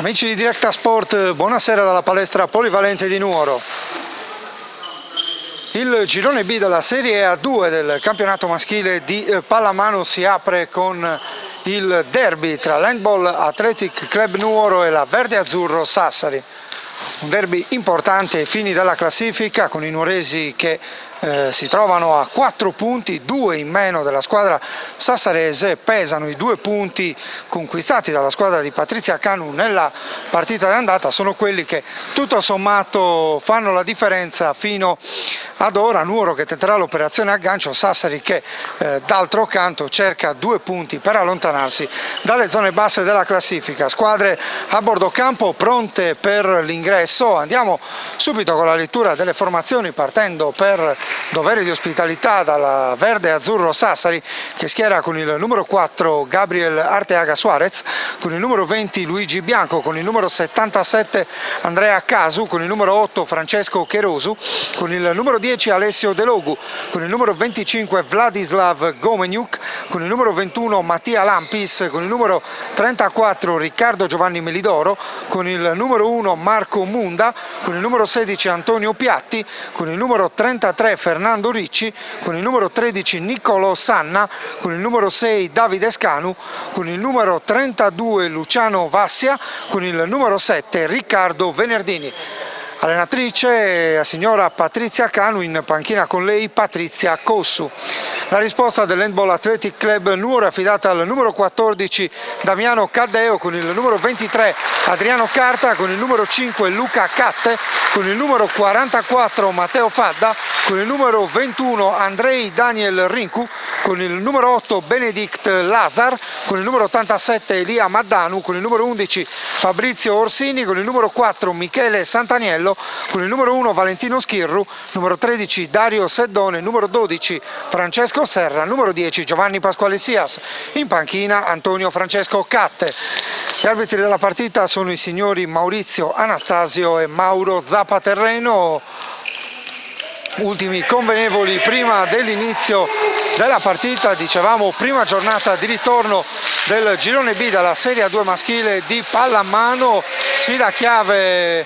Amici di Directa Sport, buonasera dalla palestra polivalente di Nuoro. Il girone B della Serie A2 del campionato maschile di pallamano si apre con il derby tra l'Handball Athletic Club Nuoro e la Verde Azzurro Sassari. Un derby importante ai fini della classifica, con i nuoresi che si trovano a 4 punti, 2 in meno della squadra sassarese. Pesano i 2 punti conquistati dalla squadra di Patrizia Canu nella partita d'andata, sono quelli che tutto sommato fanno la differenza fino ad ora. Nuoro che tenterà l'operazione aggancio, Sassari che d'altro canto cerca 2 punti per allontanarsi dalle zone basse della classifica. Squadre a bordo campo pronte per l'ingresso. Andiamo subito con la lettura delle formazioni, partendo per dovere di ospitalità dalla Verde Azzurro Sassari, che schiera con il numero 4 Gabriel Arteaga Suarez, con il numero 20 Luigi Bianco, con il numero 77 Andrea Casu, con il numero 8 Francesco Cherosu, con il numero 10 Alessio Delogu, con il numero 25 Vladislav Gomeniuk, con il numero 21 Mattia Lampis, con il numero 34 Riccardo Giovanni Melidoro, con il numero 1 Marco Munda, con il numero 16 Antonio Piatti, con il numero 33 Fernando Ricci, con il numero 13 Niccolò Sanna, con il numero 6 Davide Scanu, con il numero 32 Luciano Vassia, con il numero 7 Riccardo Venerdini. Allenatrice la signora Patrizia Canu, in panchina con lei Patrizia Cossu. La risposta dell'Handball Athletic Club Nuoro è affidata al numero 14 Damiano Caddeo, con il numero 23 Adriano Carta, con il numero 5 Luca Catte, con il numero 44 Matteo Fadda, con il numero 21 Andrei Daniel Rinku, con il numero 8 Benedict Lazar, con il numero 87 Elia Maddanu, con il numero 11 Fabrizio Orsini, con il numero 4 Michele Santaniello, con il numero 1 Valentino Schirru, numero 13 Dario Seddone, numero 12 Francesco Serra, numero 10 Giovanni Pasquale Sias, in panchina Antonio Francesco Catte. Gli arbitri della partita sono i signori Maurizio Anastasio e Mauro Zappaterreno. Ultimi convenevoli prima dell'inizio della partita. Dicevamo, prima giornata di ritorno del girone B della Serie A2 maschile di pallamano, sfida chiave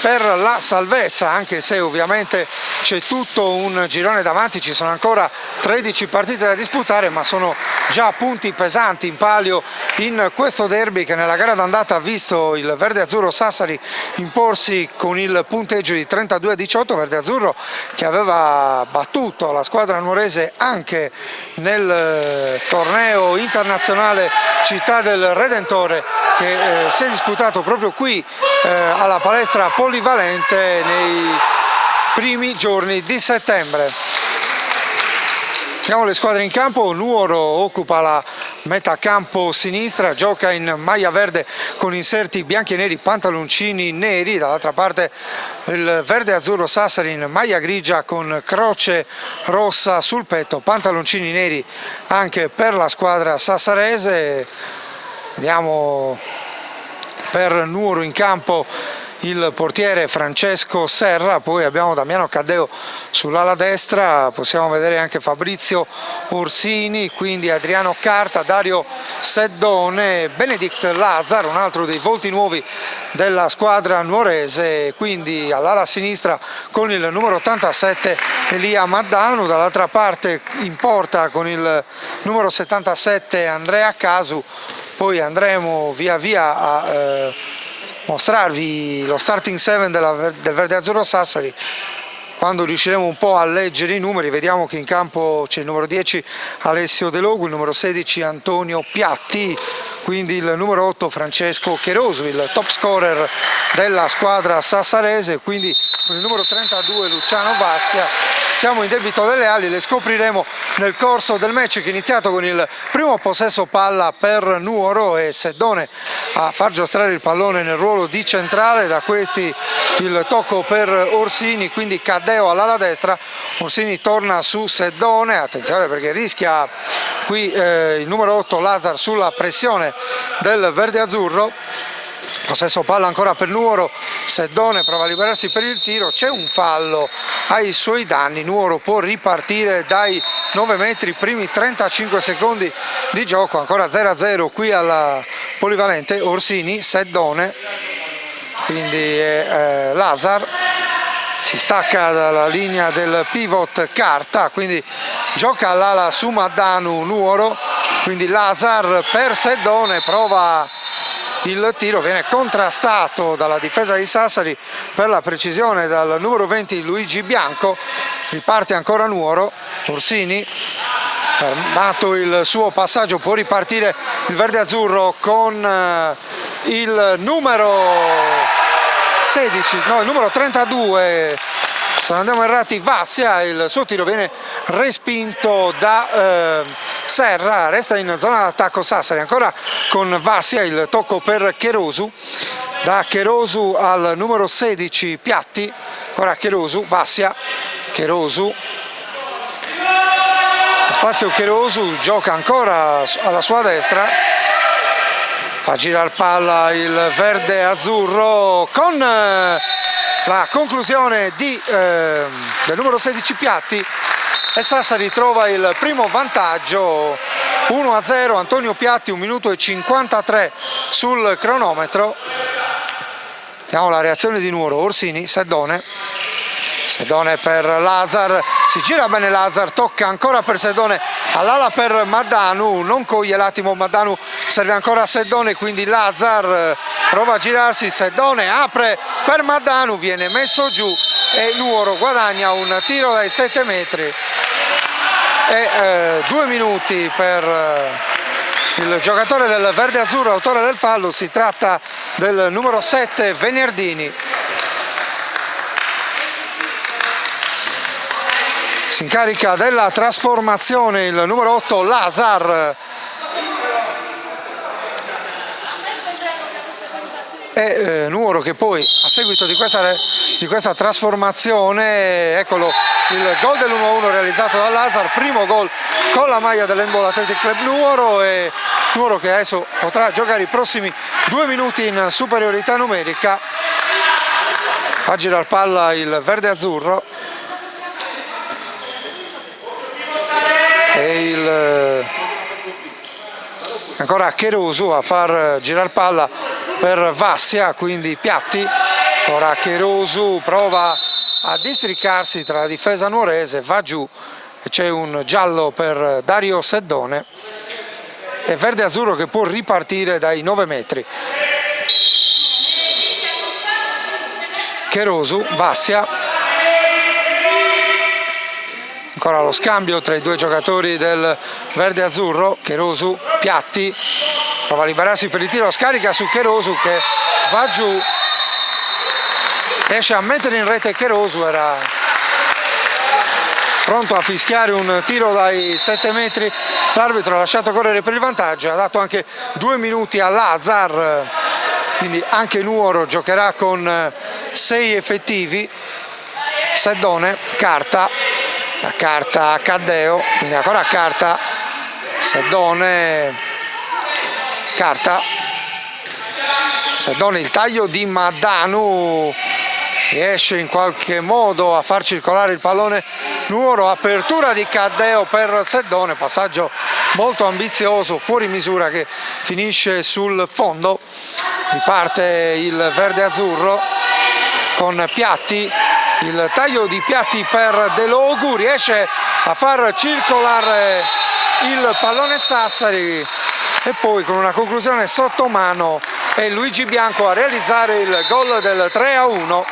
per la salvezza, anche se ovviamente c'è tutto un girone davanti, ci sono ancora 13 partite da disputare, ma sono già punti pesanti in palio in questo derby che nella gara d'andata ha visto il Verde Azzurro Sassari imporsi con il punteggio di 32-18, Verde Azzurro che aveva battuto la squadra nuorese anche nel torneo internazionale Città del Redentore, che si è disputato proprio qui alla palestra polivalente nei primi giorni di settembre. Vediamo le squadre in campo. Nuoro occupa la metà campo sinistra, gioca in maglia verde con inserti bianchi e neri, pantaloncini neri. Dall'altra parte il Verde Azzurro Sassari in maglia grigia con croce rossa sul petto, pantaloncini neri anche per la squadra sassarese. Vediamo per Nuoro in campo il portiere Francesco Serra, poi abbiamo Damiano Caddeo sull'ala destra, possiamo vedere anche Fabrizio Orsini, quindi Adriano Carta, Dario Seddone, Benedict Lazar, un altro dei volti nuovi della squadra nuorese, quindi all'ala sinistra con il numero 87 Elia Maddanu, dall'altra parte in porta con il numero 77 Andrea Casu. Poi andremo via via a mostrarvi lo starting 7 del Verde Azzurro Sassari. Quando riusciremo un po' a leggere i numeri, vediamo che in campo c'è il numero 10 Alessio Delogu, il numero 16 Antonio Piatti, quindi il numero 8 Francesco Cherosu, il top scorer della squadra sassarese, quindi con il numero 32 Luciano Vassia. Siamo in debito delle ali, le scopriremo nel corso del match, che è iniziato con il primo possesso palla per Nuoro e Seddone a far giostrare il pallone nel ruolo di centrale. Da questi il tocco per Orsini, quindi Caddeo all'ala destra, Orsini torna su Seddone, attenzione perché rischia qui il numero 8 Lazar sulla pressione del Verde Azzurro. Possesso palla ancora per Nuoro, Seddone prova a liberarsi per il tiro, c'è un fallo ai suoi danni. Nuoro può ripartire dai 9 metri, primi 35 secondi di gioco, ancora 0-0 qui alla polivalente, Orsini, Seddone, quindi Lazar, si stacca dalla linea del pivot Carta, quindi gioca all'ala su Maddanu Nuoro, quindi Lazar per Seddone, prova il tiro, viene contrastato dalla difesa di Sassari per la precisione dal numero 20 Luigi Bianco. Riparte ancora Nuoro, Orsini, fermato il suo passaggio, può ripartire il verde azzurro con il numero 16, no, il numero 32, se non andiamo errati, Vassia. Il suo tiro viene respinto da Serra, resta in zona d'attacco Sassari, ancora con Vassia, il tocco per Cherosu, da Cherosu al numero 16 Piatti, ancora Cherosu, Vassia, Cherosu, spazio Cherosu, gioca ancora alla sua destra, fa girare palla il verde azzurro con la conclusione del numero 16 Piatti, e Sassari trova il primo vantaggio 1-0. Antonio Piatti, 1 minuto e 53 sul cronometro. Vediamo la reazione di Nuoro, Orsini, Seddone per Lazar, si gira bene Lazar, tocca ancora per Seddone, all'ala per Maddanu, non coglie l'attimo Maddanu, serve ancora a Seddone, quindi Lazar prova a girarsi, Seddone apre per Maddanu, viene messo giù e Nuoro guadagna un tiro dai 7 metri e 2 minuti per il giocatore del verde azzurro, autore del fallo. Si tratta del numero 7 Venerdini. Si incarica della trasformazione il numero 8 Lazar e Nuoro, che poi a seguito di questa trasformazione, eccolo il gol dell'1-1 realizzato da Lazar, primo gol con la maglia dell'Handball Athletic Club Nuoro, e Nuoro che adesso potrà giocare i prossimi 2 minuti in superiorità numerica. Fa girare palla il verde azzurro e ancora Cherosu a far girare palla per Vassia, quindi Piatti, ora Cherosu prova a districarsi tra la difesa nuorese, va giù e c'è un giallo per Dario Seddone, e verde azzurro che può ripartire dai 9 metri. Cherosu, Vassia, ancora lo scambio tra i due giocatori del verde azzurro, Cherosu, Piatti, prova a liberarsi per il tiro, scarica su Cherosu che va giù, riesce a mettere in rete Cherosu, era pronto a fischiare un tiro dai 7 metri, l'arbitro ha lasciato correre per il vantaggio, ha dato anche 2 minuti a Lazar, quindi anche Nuoro giocherà con 6 effettivi. Seddone, Carta, la Carta a Caddeo, quindi ancora Carta, Seddone, Carta, Seddone, il taglio di Maddanu, riesce in qualche modo a far circolare il pallone Nuoro, apertura di Caddeo per Seddone, passaggio molto ambizioso, fuori misura, che finisce sul fondo. Riparte il verde azzurro con Piatti, il taglio di Piatti per De Logu, riesce a far circolare il pallone Sassari e poi con una conclusione sotto mano è Luigi Bianco a realizzare il gol del 3-1.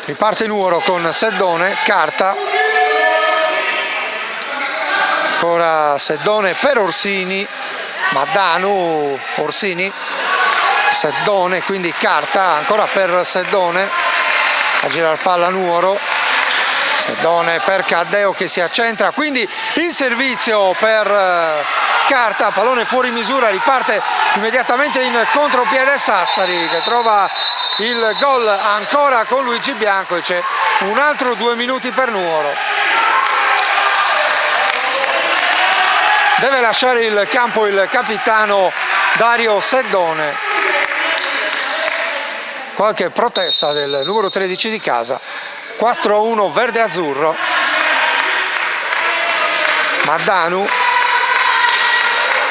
Riparte Nuoro con Seddone, Carta, ancora Seddone per Orsini, Maddanu, Orsini, Seddone, quindi Carta, ancora per Seddone, a girare palla Nuoro, Seddone per Caddeo che si accentra, quindi il servizio per Carta, pallone fuori misura, riparte immediatamente in contropiede Sassari che trova il gol ancora con Luigi Bianco e c'è un altro 2 minuti per Nuoro. Deve lasciare il campo il capitano Dario Seddone. Qualche protesta del numero 13 di casa. 4-1 verde azzurro. Maddanu,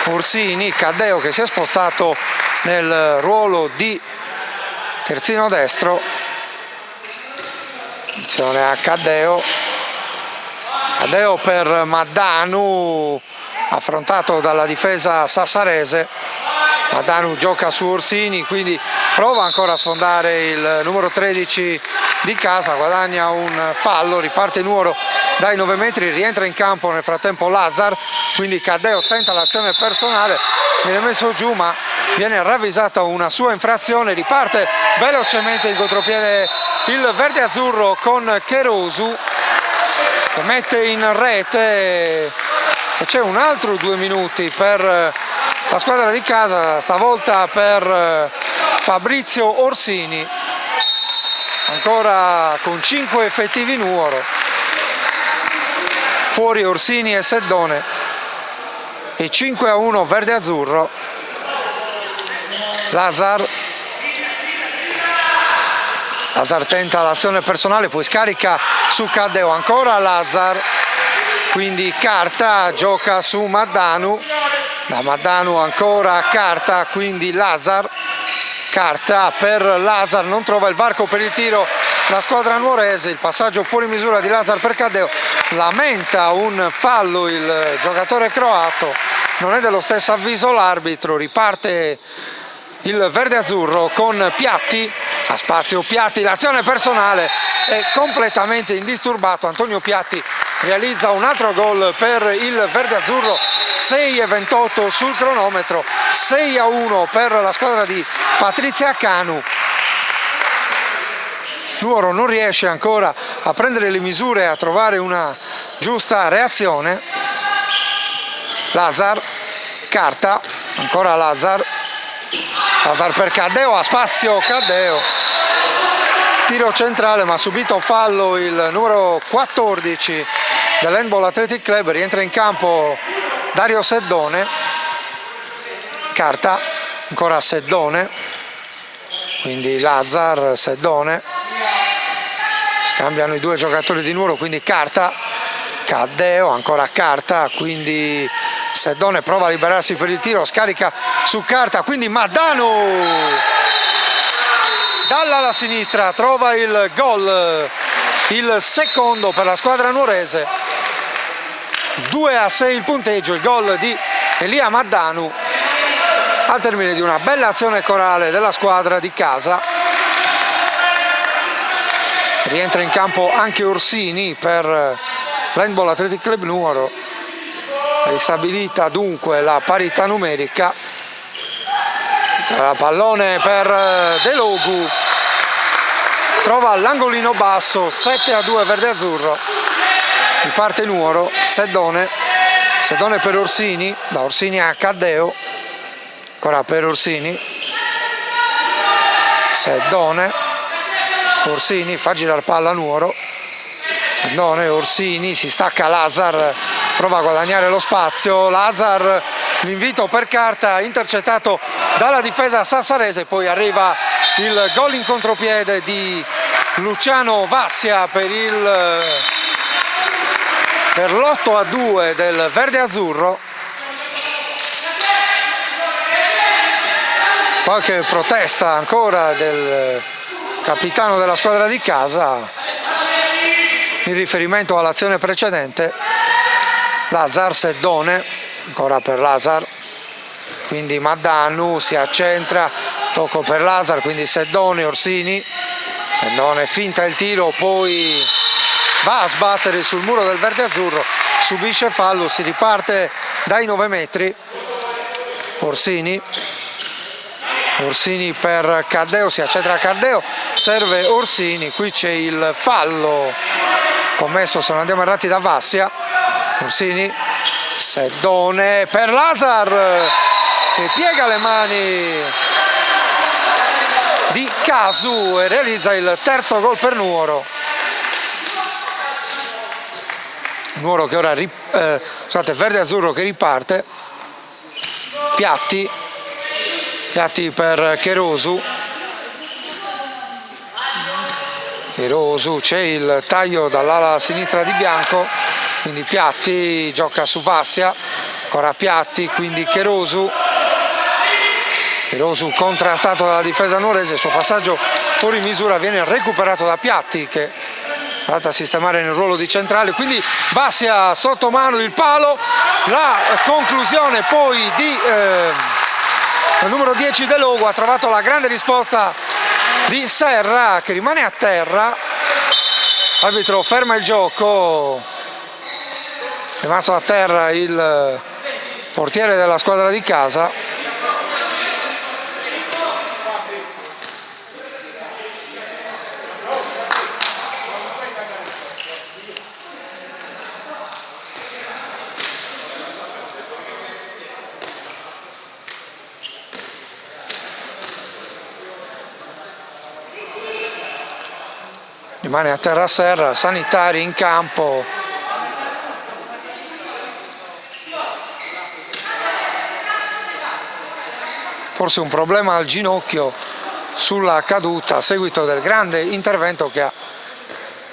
Orsini, Caddeo che si è spostato nel ruolo di terzino destro. Attenzione a Caddeo per Maddanu, affrontato dalla difesa sassarese. Maddanu gioca su Orsini, quindi prova ancora a sfondare il numero 13 di casa, guadagna un fallo, riparte Nuoro dai 9 metri, rientra in campo nel frattempo Lazar, quindi Caddeo tenta l'azione personale, viene messo giù ma viene ravvisata una sua infrazione, riparte velocemente in contropiede il verde azzurro con Cherosu che mette in rete e c'è un altro 2 minuti per la squadra di casa, stavolta per Fabrizio Orsini, ancora con 5 effettivi Nuoro, fuori Orsini e Seddone e 5-1 verde azzurro. Lazar tenta l'azione personale, poi scarica su Caddeo, ancora Lazar, quindi Carta gioca su Maddanu, da Maddanu ancora Carta, quindi Lazar, Carta per Lazar, non trova il varco per il tiro la squadra nuorese, il passaggio fuori misura di Lazar per Caddeo, lamenta un fallo il giocatore croato, non è dello stesso avviso l'arbitro, riparte il verde azzurro con Piatti, a spazio Piatti, l'azione personale è completamente indisturbato, Antonio Piatti realizza un altro gol per il verde azzurro, 6:28 sul cronometro, 6-1 per la squadra di Patrizia Canu. Nuoro non riesce ancora a prendere le misure e a trovare una giusta reazione. Lazar, Carta, ancora Lazar per Caddeo, a spazio Caddeo, tiro centrale ma subito fallo il numero 14 dell'Handball Athletic Club, rientra in campo Dario Seddone, Carta, ancora Seddone, quindi Lazar, Seddone, scambiano i due giocatori di Nuoro, quindi Carta, Caddeo, ancora Carta, quindi Seddone prova a liberarsi per il tiro, scarica su Carta, quindi Maddanu dall'ala sinistra trova il gol, il secondo per la squadra nuorese, 2-6 il punteggio, il gol di Elia Maddanu al termine di una bella azione corale della squadra di casa. Rientra in campo anche Orsini per l'Handball Athletic Club Nuoro, ristabilita dunque la parità numerica. La pallone per De Logu, trova l'angolino basso, 7-2 verde azzurro, riparte Nuoro, Seddone per Orsini, da Orsini a Caddeo, ancora per Orsini, Seddone, Orsini fa girare palla Nuoro, Seddone, Orsini, si stacca Lazar, prova a guadagnare lo spazio, Lazar, l'invito per Carta, intercettato dalla difesa sassarese, poi arriva il gol in contropiede di Luciano Vassia per l'8-2 del verde azzurro. Qualche protesta ancora del capitano della squadra di casa in riferimento all'azione precedente. Lazar, Seddone, ancora per Lazar, quindi Maddanu si accentra, tocco per Lazar, quindi Seddone, Orsini, Seddone finta il tiro, poi va a sbattere sul muro del verde azzurro, subisce fallo, si riparte dai 9 metri. Orsini per Caddeo, si accentra Caddeo, serve Orsini, qui c'è il fallo commesso, se non andiamo errati, da Vassia. Orsini, Seddone per Lazar che piega le mani di Casu e realizza il terzo gol per Nuoro. Nuoro che ora verde azzurro che riparte. Piatti per Cherosu, c'è il taglio dall'ala sinistra di Bianco, quindi Piatti gioca su Vassia, ancora Piatti, quindi Cherosu contrastato dalla difesa nuorese, il suo passaggio fuori misura viene recuperato da Piatti che è andato a sistemare nel ruolo di centrale, quindi Vassia sotto mano il palo, la conclusione poi di il numero 10 De Logu, ha trovato la grande risposta di Serra che rimane a terra, l'arbitro ferma il gioco, è rimasto a terra il portiere della squadra di casa. Rimane a terra Serra, sanitari in campo. Forse un problema al ginocchio sulla caduta a seguito del grande intervento che ha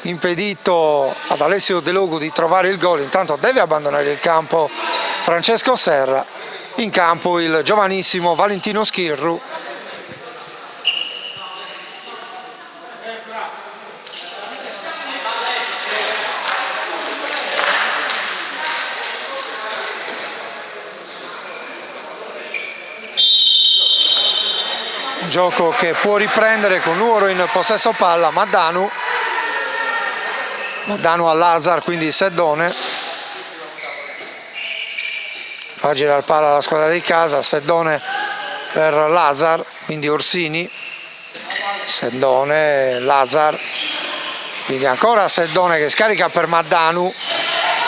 impedito ad Alessio De Logu di trovare il gol. Intanto deve abbandonare il campo Francesco Serra, in campo il giovanissimo Valentino Schirru. Gioco che può riprendere con Nuoro in possesso palla, Maddanu a Lazar, quindi Seddone fa girare palla alla squadra di casa, Seddone per Lazar, quindi Orsini, Seddone, Lazar, quindi ancora Seddone che scarica per Maddanu,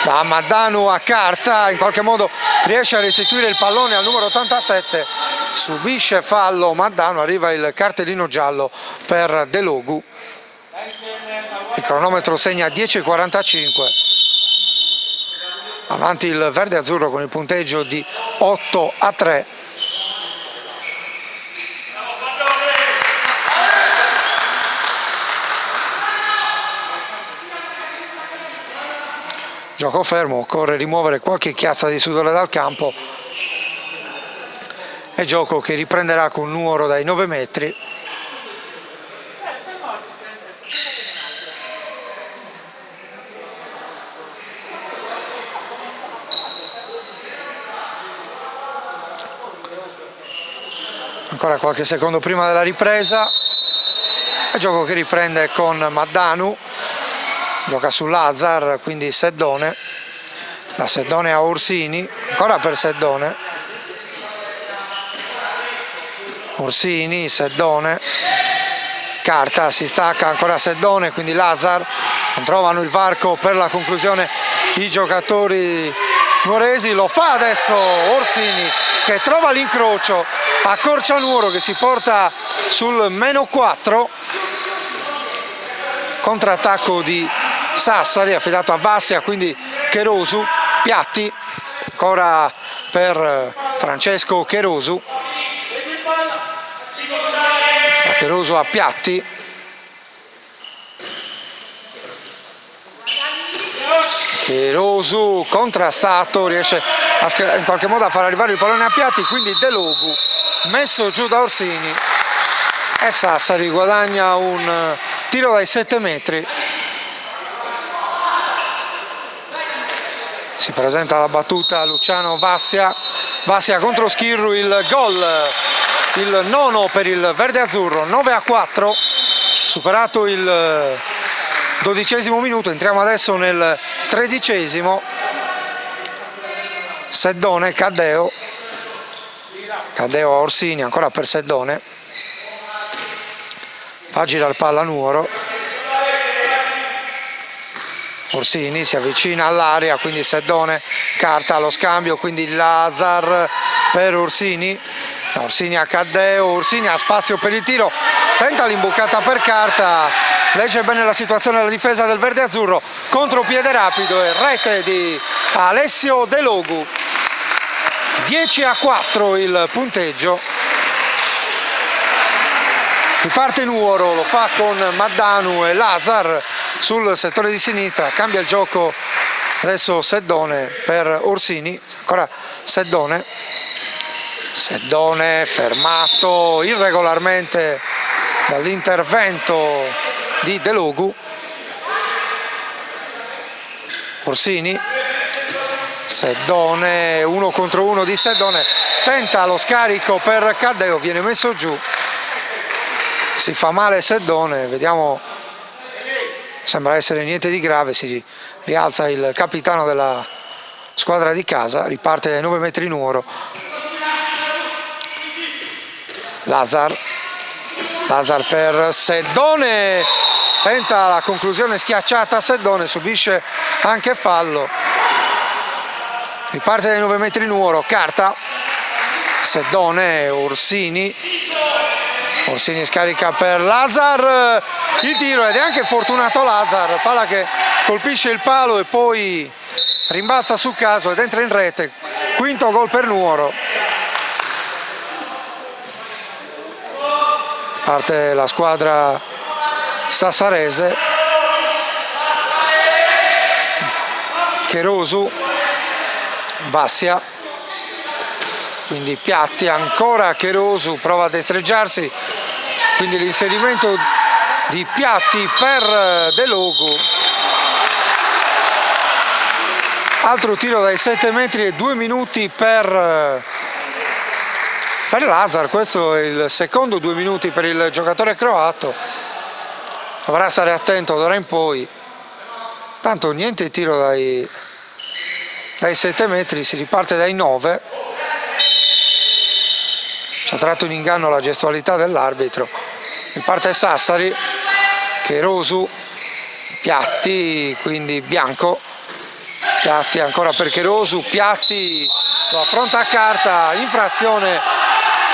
da Maddanu a Carta, in qualche modo riesce a restituire il pallone al numero 87, subisce fallo Maddanu, arriva il cartellino giallo per De Logu, il cronometro segna 10:45, avanti il verde azzurro con il punteggio di 8-3. Gioco fermo, occorre rimuovere qualche chiazza di sudore dal campo. È gioco che riprenderà con Nuoro dai 9 metri. Ancora qualche secondo prima della ripresa. È gioco che riprende con Maddanu. Gioca su Lazar, quindi Seddone. Da Seddone a Orsini. Ancora per Seddone. Orsini, Seddone, Carta, si stacca ancora Seddone, quindi Lazar, non trovano il varco per la conclusione i giocatori nuoresi, lo fa adesso Orsini che trova l'incrocio, accorcia Nuoro che si porta sul -4, contrattacco di Sassari affidato a Vassia, quindi Cherosu, Piatti, ancora per Francesco Cherosu. Cherosu a Piatti, Cherosu contrastato, riesce in qualche modo a far arrivare il pallone a Piatti, quindi De Logu messo giù da Orsini e Sassari guadagna un tiro dai 7 metri. Si presenta la battuta Luciano Vassia contro Schirru, il gol, il nono per il verde azzurro, 9-4, superato il 12° minuto, entriamo adesso nel 13°. Seddone, Caddeo a Orsini, ancora per Seddone, fa girare palla Nuoro, Orsini si avvicina all'area, quindi Seddone, Carta allo scambio, quindi Lazar per Orsini, Orsini a Caddeo, Orsini ha spazio per il tiro, tenta l'imbucata per Carta, legge bene la situazione della difesa del verde azzurro, contropiede rapido e rete di Alessio De Logu. 10-4 il punteggio. Riparte Nuoro, lo fa con Maddanu e Lazar sul settore di sinistra, cambia il gioco Adesso Seddone per Orsini, ancora Seddone fermato irregolarmente dall'intervento di Delogu. Orsini, Seddone, 1 contro 1 di Seddone, tenta lo scarico per Caddeo, viene messo giù, si fa male Seddone, vediamo, sembra essere niente di grave, si rialza il capitano della squadra di casa, riparte dai 9 metri Nuoro. Lazar per Seddone, tenta la conclusione schiacciata, Seddone subisce anche fallo, riparte dai 9 metri Nuoro, carta, Seddone, Orsini scarica per Lazar, il tiro ed è anche fortunato Lazar, palla che colpisce il palo e poi rimbalza su caso ed entra in rete, quinto gol per Nuoro. Parte la squadra sassarese, Cherosu, Vassia, quindi Piatti, ancora Cherosu, prova a destreggiarsi, quindi l'inserimento di Piatti per Delogu, altro tiro dai 7 metri e 2 minuti per Lazar, questo è il secondo 2 minuti per il giocatore croato, dovrà stare attento d'ora in poi, tanto niente tiro dai 7 metri, si riparte dai 9, ci ha tratto in inganno la gestualità dell'arbitro, riparte Sassari, Cherosu, Piatti, quindi bianco, Piatti ancora per Cherosu, Piatti lo affronta a carta, infrazione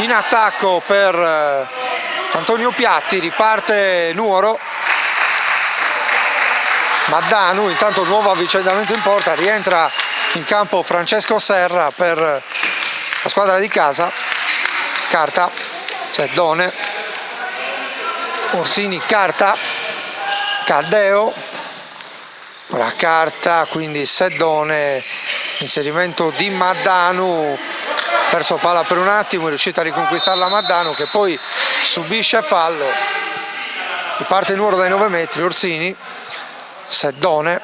in attacco per Antonio Piatti, riparte Nuoro, Maddanu, intanto nuovo avvicendamento in porta, rientra in campo Francesco Serra per la squadra di casa, carta, Seddone, Orsini, carta, Caddeo, la carta, quindi Seddone, inserimento di Maddanu, perso palla per un attimo, è riuscito a riconquistarla Maddanu che poi subisce fallo, riparte Nuoro dai 9 metri, Orsini, Seddone,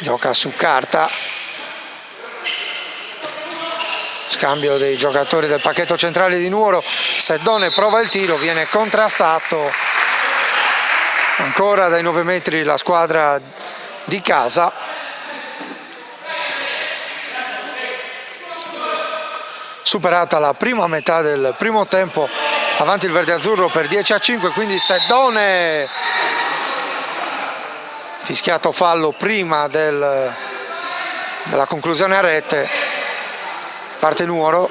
gioca su carta, scambio dei giocatori del pacchetto centrale di Nuoro, Seddone prova il tiro, viene contrastato, ancora dai 9 metri la squadra di casa, superata la prima metà del primo tempo, avanti il verde-azzurro per 10-5, quindi Seddone, fischiato fallo prima della conclusione a rete, parte Nuoro,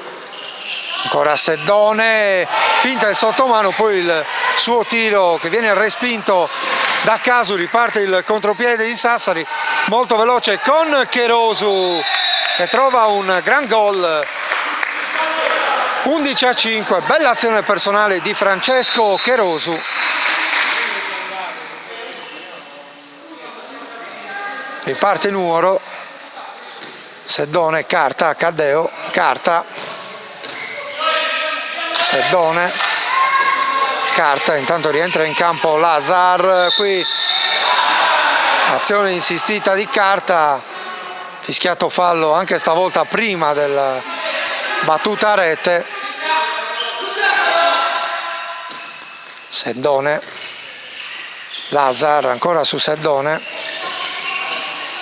ancora Seddone, finta il sottomano, poi il suo tiro che viene respinto da caso, riparte il contropiede di Sassari, molto veloce con Cherosu che trova un gran gol, 11-5, bella azione personale di Francesco Cherosu. Riparte Nuoro, Seddone, carta, Caddeo, carta, Seddone, carta, intanto rientra in campo Lazar, qui azione insistita di carta, fischiato fallo anche stavolta prima della battuta a rete, Seddone, Lazar ancora su Seddone,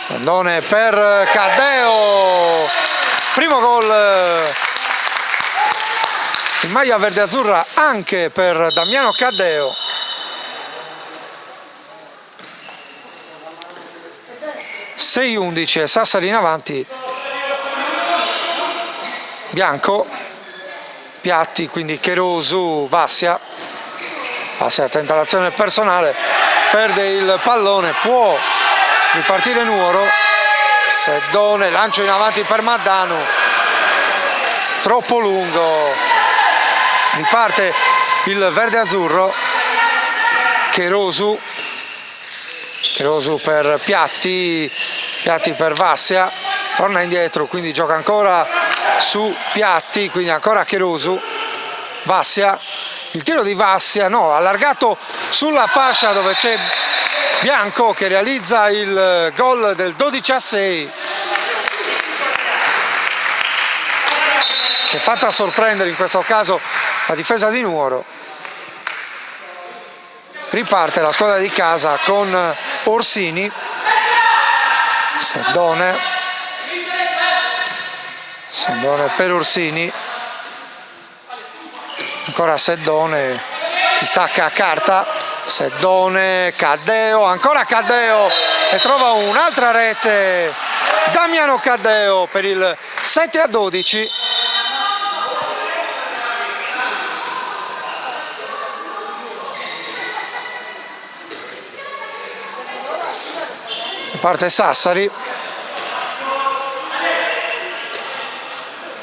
Seddone per Caddeo, primo gol in maglia verde-azzurra anche per Damiano Caddeo. (6-11) Sassari in avanti, bianco, Piatti, quindi Cherosu, Vassia tenta l'azione personale, perde il pallone, può ripartire Nuoro, Seddone, lancio in avanti per Maddanu, troppo lungo, riparte il verde-azzurro, Cherosu per Piatti, Piatti per Vassia, torna indietro, quindi gioca ancora su Piatti, quindi ancora Cherosu. Vassia, il tiro di Vassia, no, allargato sulla fascia dove c'è Bianco che realizza il gol del 12-6. Si è fatta sorprendere in questo caso la difesa di Nuoro. Riparte la squadra di casa con Orsini, Seddone per Orsini, ancora Seddone, si stacca a Carta, Seddone, Caddeo, ancora Caddeo e trova un'altra rete Damiano Caddeo per il 7-12. Parte Sassari,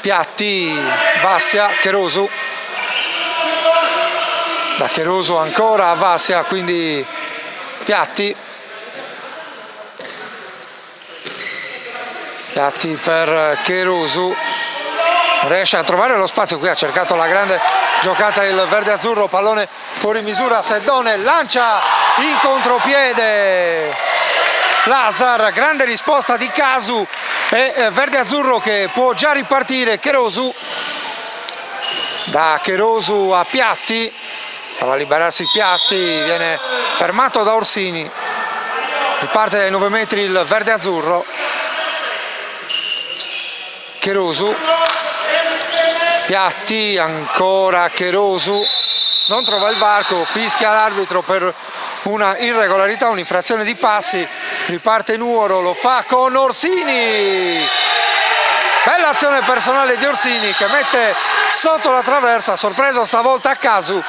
Piatti, Vassia, Cherosu, da Cherosu ancora a Vassia, quindi Piatti per Cherosu, riesce a trovare lo spazio, qui ha cercato la grande giocata il verde azzurro, pallone fuori misura, Seddone lancia in contropiede Lazar, grande risposta di Casu e verde azzurro che può già ripartire. Cherosu, da Cherosu a Piatti, prova a liberarsi Piatti, viene fermato da Orsini, riparte dai 9 metri il verde azzurro. Cherosu, Piatti, ancora Cherosu, non trova il varco, fischia l'arbitro per una irregolarità, un'infrazione di passi. Riparte Nuoro, lo fa con Orsini, bella azione personale di Orsini che mette sotto la traversa, sorpreso stavolta a Casu,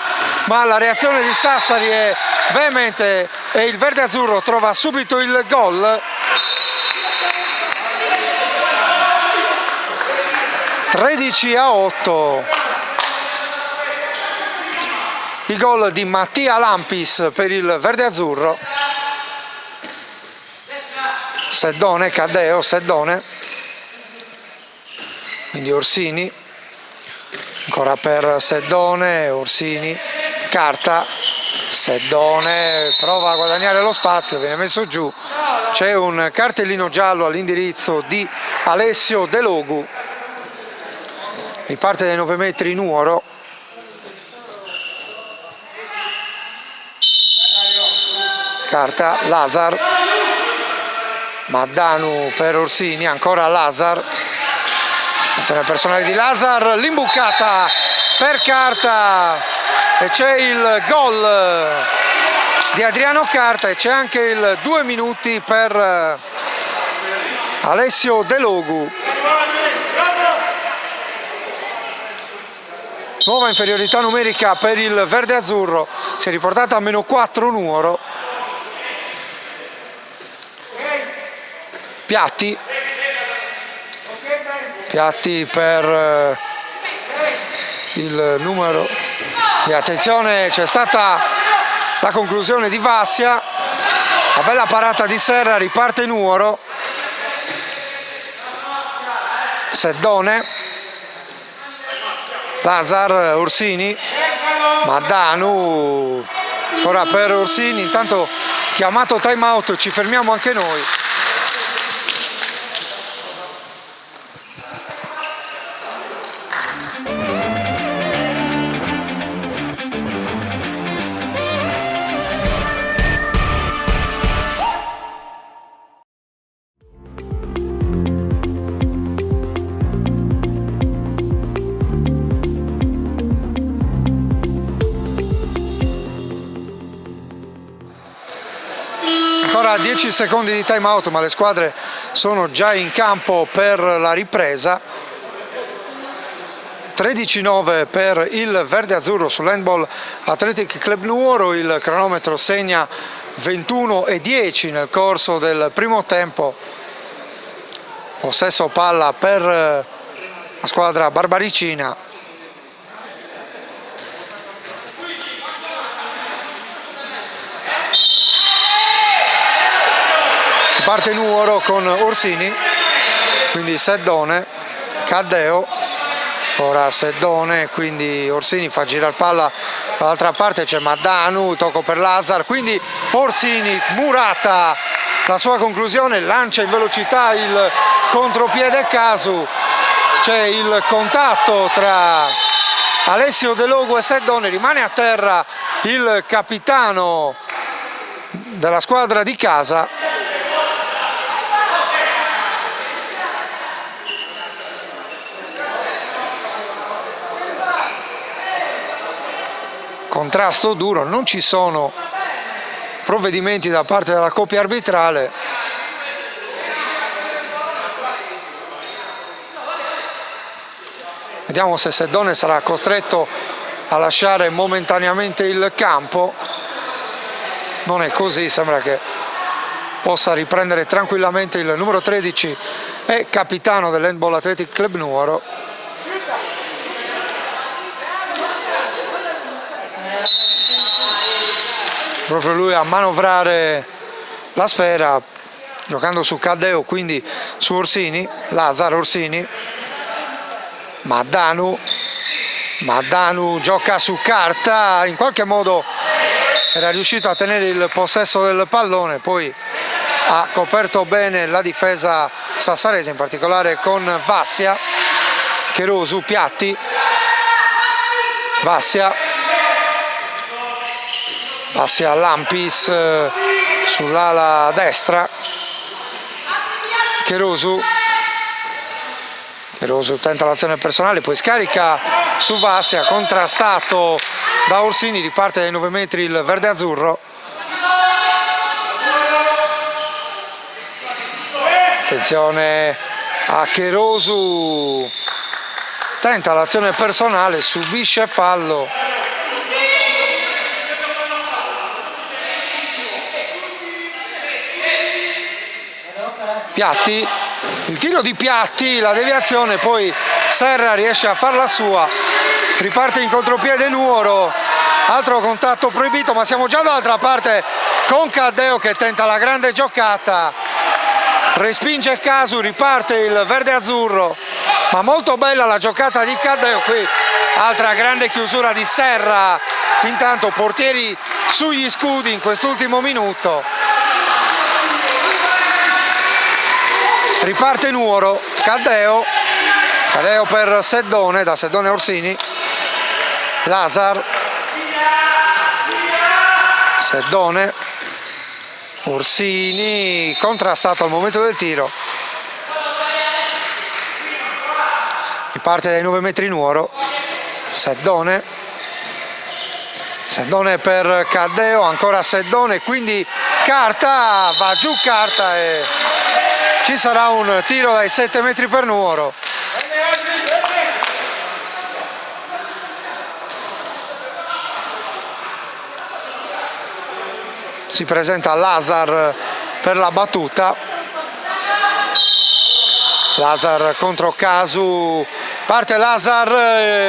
ma la reazione di Sassari è veemente e il verde azzurro trova subito il gol. 13-8. Il gol di Mattia Lampis per il verde azzurro. Seddone, Caddeo, Seddone, quindi Orsini, ancora per Seddone, Orsini, Carta, Seddone prova a guadagnare lo spazio, viene messo giù, c'è un cartellino giallo all'indirizzo di Alessio De Logu. Riparte dai 9 metri Nuoro, Carta, Lazar, Maddanu per Orsini, ancora Lazar, azione personale di Lazar, l'imbucata per Carta e c'è il gol di Adriano Carta e c'è anche il 2 minuti per Alessio De Logu. Nuova inferiorità numerica per il verde azzurro, si è riportata a -4 Nuoro. Piatti per il numero di attenzione, c'è stata la conclusione di Vassia, la bella parata di Serra, riparte Nuoro, Seddone, Lazar, Orsini, Maddanu, ora per Orsini, intanto chiamato time out, ci fermiamo anche noi. Ancora 10 secondi di time out, ma le squadre sono già in campo per la ripresa. 13-9 per il verde azzurro sull'Handball Athletic Club Nuoro, il cronometro segna 21:10 nel corso del primo tempo. Possesso palla per la squadra barbaricina. riparte Nuoro con Orsini, quindi Seddone, Caddeo, ora Seddone, quindi Orsini fa girare palla dall'altra parte, c'è Maddanu, tocco per Lazar, quindi Orsini, Murata, la sua conclusione, lancia in velocità il contropiede Casu, c'è il contatto tra Alessio De Logu e Seddone, rimane a terra il capitano della squadra di casa. Contrasto duro, non ci sono provvedimenti da parte della coppia arbitrale. Vediamo se Seddone sarà costretto a lasciare momentaneamente il campo. Non è così, sembra che possa riprendere tranquillamente il numero 13 e capitano dell'Handball Athletic Club Nuoro. Proprio lui a manovrare la sfera, giocando su Caddeo, quindi su Orsini, Lazar Orsini, Maddanu gioca su carta, in qualche modo era riuscito a tenere il possesso del pallone, poi ha coperto bene la difesa sassarese, in particolare con Vassia, Cherosu, Piatti, Vassia Lampis sull'ala destra, Cherosu tenta l'azione personale, poi scarica su Vassia, contrastato da Orsini, riparte dai 9 metri il verde azzurro. Attenzione a Cherosu, tenta l'azione personale, subisce fallo. Piatti, il tiro di Piatti, la deviazione, poi Serra riesce a farla sua, riparte in contropiede Nuoro, altro contatto proibito, ma siamo già dall'altra parte con Caddeo che tenta la grande giocata, respinge Casu, riparte il verde azzurro, ma molto bella la giocata di Caddeo. Qui altra grande chiusura di Serra, intanto portieri sugli scudi in quest'ultimo minuto. Riparte Nuoro, Caddeo per Seddone, da Seddone a Orsini, Lazar, Seddone, Orsini, contrastato al momento del tiro, riparte dai 9 metri Nuoro, Seddone per Caddeo, ancora Seddone, quindi carta, va giù carta e ci sarà un tiro dai 7 metri per Nuoro. Si presenta Lazar per la battuta. Lazar contro Casu. Parte Lazar,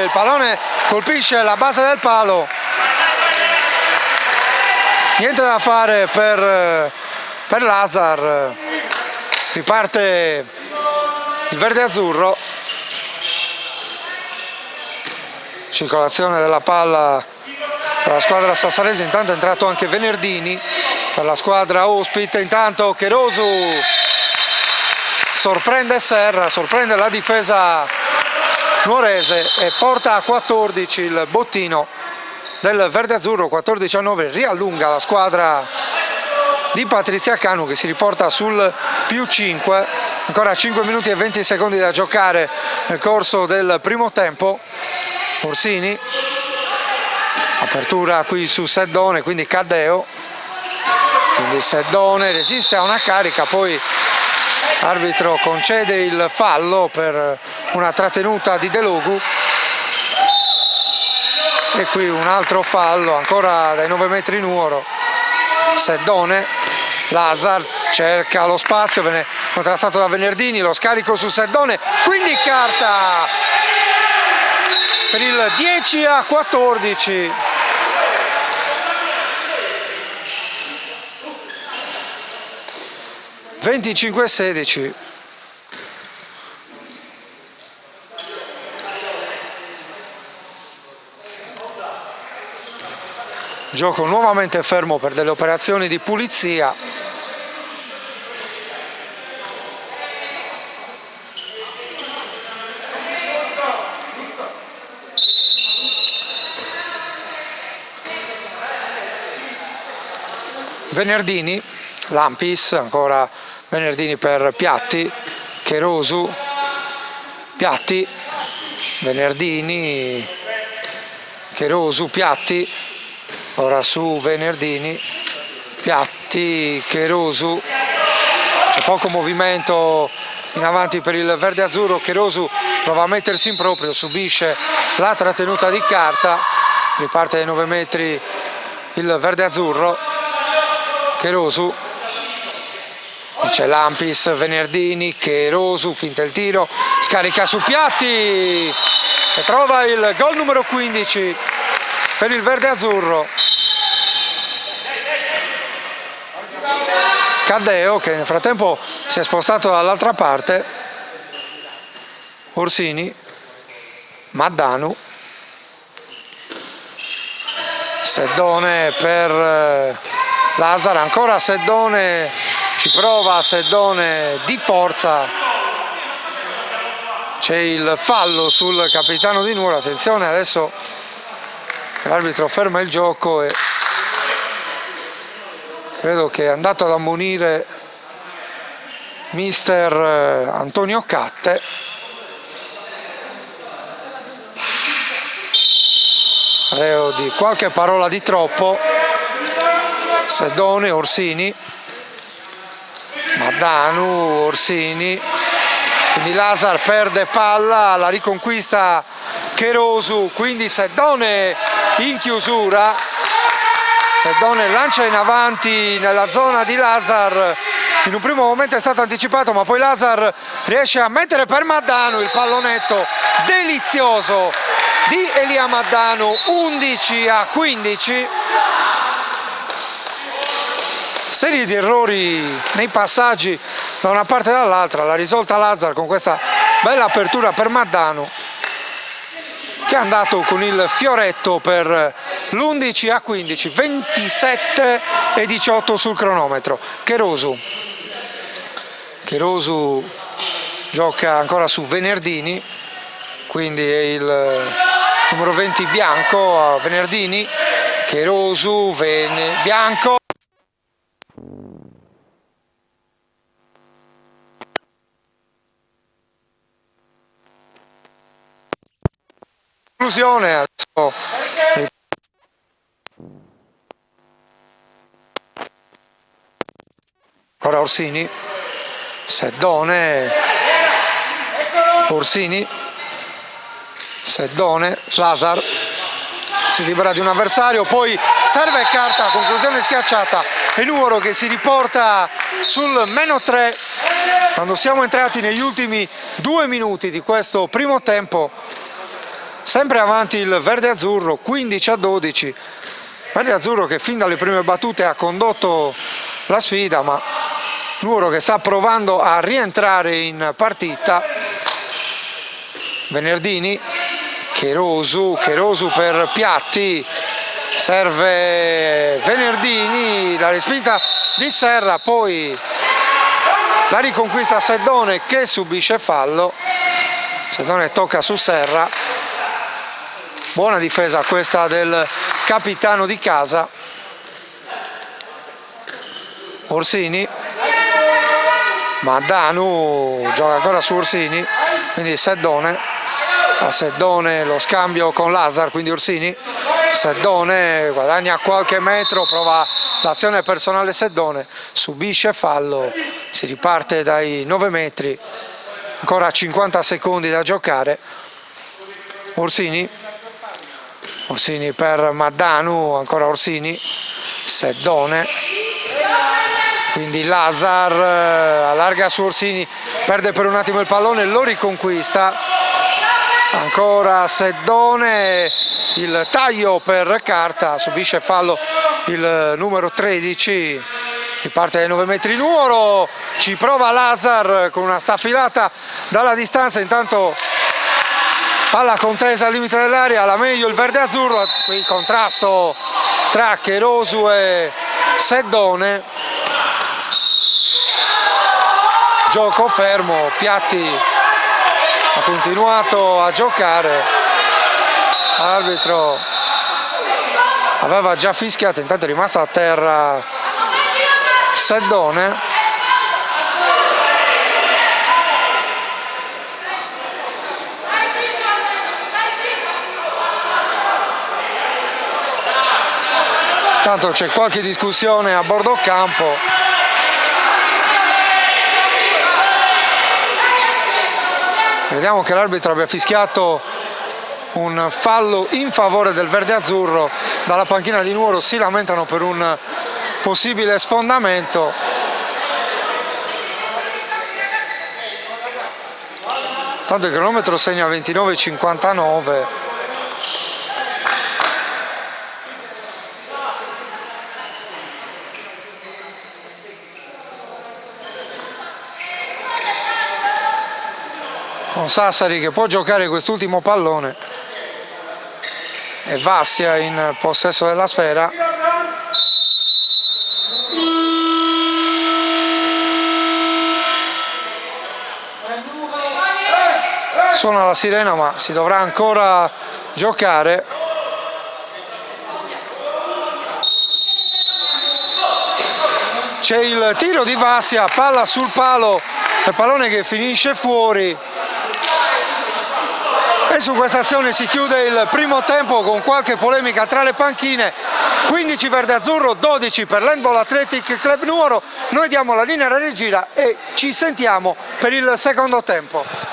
il pallone colpisce la base del palo. Niente da fare per Lazar. Riparte il verde azzurro, circolazione della palla per la squadra sassarese, intanto è entrato anche Venerdini per la squadra ospite, intanto Cherosu sorprende Serra, sorprende la difesa nuorese e porta a 14 il bottino del verde azzurro, 14-9, riallunga la squadra di Patrizia Canu che si riporta sul +5, ancora 5 minuti e 20 secondi da giocare nel corso del primo tempo. Orsini, apertura qui su Seddone, quindi Caddeo, quindi Seddone resiste a una carica, poi l'arbitro concede il fallo per una trattenuta di De Logu e qui un altro fallo ancora dai 9 metri Nuoro. Seddone, Lazar cerca lo spazio, viene contrastato da Venerdini, lo scarico su Seddone, quindi carta per il 10-14. 25-16. Gioco nuovamente fermo per delle operazioni di pulizia. Venerdini, Lampis, ancora Venerdini per Piatti, Cherosu, Piatti, Venerdini, Cherosu, Piatti, ora su Venerdini, Piatti, Cherosu, c'è poco movimento in avanti per il verde-azzurro. Cherosu prova a mettersi in proprio, subisce la trattenuta di carta, riparte dai 9 metri il verde-azzurro. Cherosu, c'è Lampis, Venerdini, Cherosu, finta il tiro, scarica su Piatti e trova il gol numero 15 per il verde-azzurro. Caddeo, che nel frattempo si è spostato dall'altra parte. Orsini, Maddanu, Seddone per Lazar, ancora Seddone, ci prova Seddone di forza, c'è il fallo sul capitano di Nuoro. Attenzione, adesso l'arbitro ferma il gioco e credo che è andato ad ammonire mister Antonio Catte. Reo di qualche parola di troppo. Seddone, Orsini, Maddanu, Orsini, quindi Lazar perde palla, la riconquista Cherosu, quindi Seddone in chiusura, Seddone lancia in avanti nella zona di Lazar, in un primo momento è stato anticipato ma poi Lazar riesce a mettere per Maddanu il pallonetto delizioso di Elia Maddanu, 11-15. Serie di errori nei passaggi da una parte e dall'altra, l'ha risolta Lazar con questa bella apertura per Maddanu, che è andato con il fioretto per l'11-15, 27-18 sul cronometro. Cherosu gioca ancora su Venerdini, quindi è il numero 20 bianco a Venerdini. Cherosu, bianco. Conclusione adesso. Ancora Orsini, Seddone, Orsini, Seddone, Lazar si libera di un avversario, poi serve carta, conclusione schiacciata e Nuoro che si riporta sul -3 quando siamo entrati negli ultimi 2 minuti di questo primo tempo. Sempre avanti il verde-azzurro, 15-12. Verde-azzurro che fin dalle prime battute ha condotto la sfida, ma Nuoro che sta provando a rientrare in partita. Venerdini, Cherosu per Piatti, serve Venerdini, la respinta di Serra, poi la riconquista Seddone che subisce fallo. Seddone tocca su Serra. Buona difesa questa del capitano di casa. Orsini, Maddanu gioca ancora su Orsini, quindi Seddone, a Seddone lo scambio con Lazar, quindi Orsini, Seddone guadagna qualche metro, prova l'azione personale Seddone, subisce fallo, si riparte dai 9 metri, ancora 50 secondi da giocare. Orsini per Maddanu, ancora Orsini, Seddone, quindi Lazar allarga su Orsini, perde per un attimo il pallone, lo riconquista, ancora Seddone, il taglio per carta, subisce fallo il numero 13 Riparte ai 9 metri Nuoro, ci prova Lazar con una staffilata dalla distanza, intanto palla contesa al limite dell'area, la meglio il verde-azzurro, qui contrasto tra Cherosu e Seddone. Gioco fermo, Piatti ha continuato a giocare, l'arbitro aveva già fischiato, intanto è rimasto a terra Seddone. Tanto c'è qualche discussione a bordo campo. Vediamo che l'arbitro abbia fischiato un fallo in favore del verde-azzurro. Dalla panchina di Nuoro si lamentano per un possibile sfondamento. Tanto il cronometro segna 29,59. Con Sassari che può giocare quest'ultimo pallone e Vassia in possesso della sfera. Suona la sirena, ma si dovrà ancora giocare. C'è il tiro di Vassia, palla sul palo, il pallone che finisce fuori. E su questa azione si chiude il primo tempo con qualche polemica tra le panchine. 15 verde-azzurro, 12 per l'Handball Athletic Club Nuoro. Noi diamo la linea alla regia e ci sentiamo per il secondo tempo.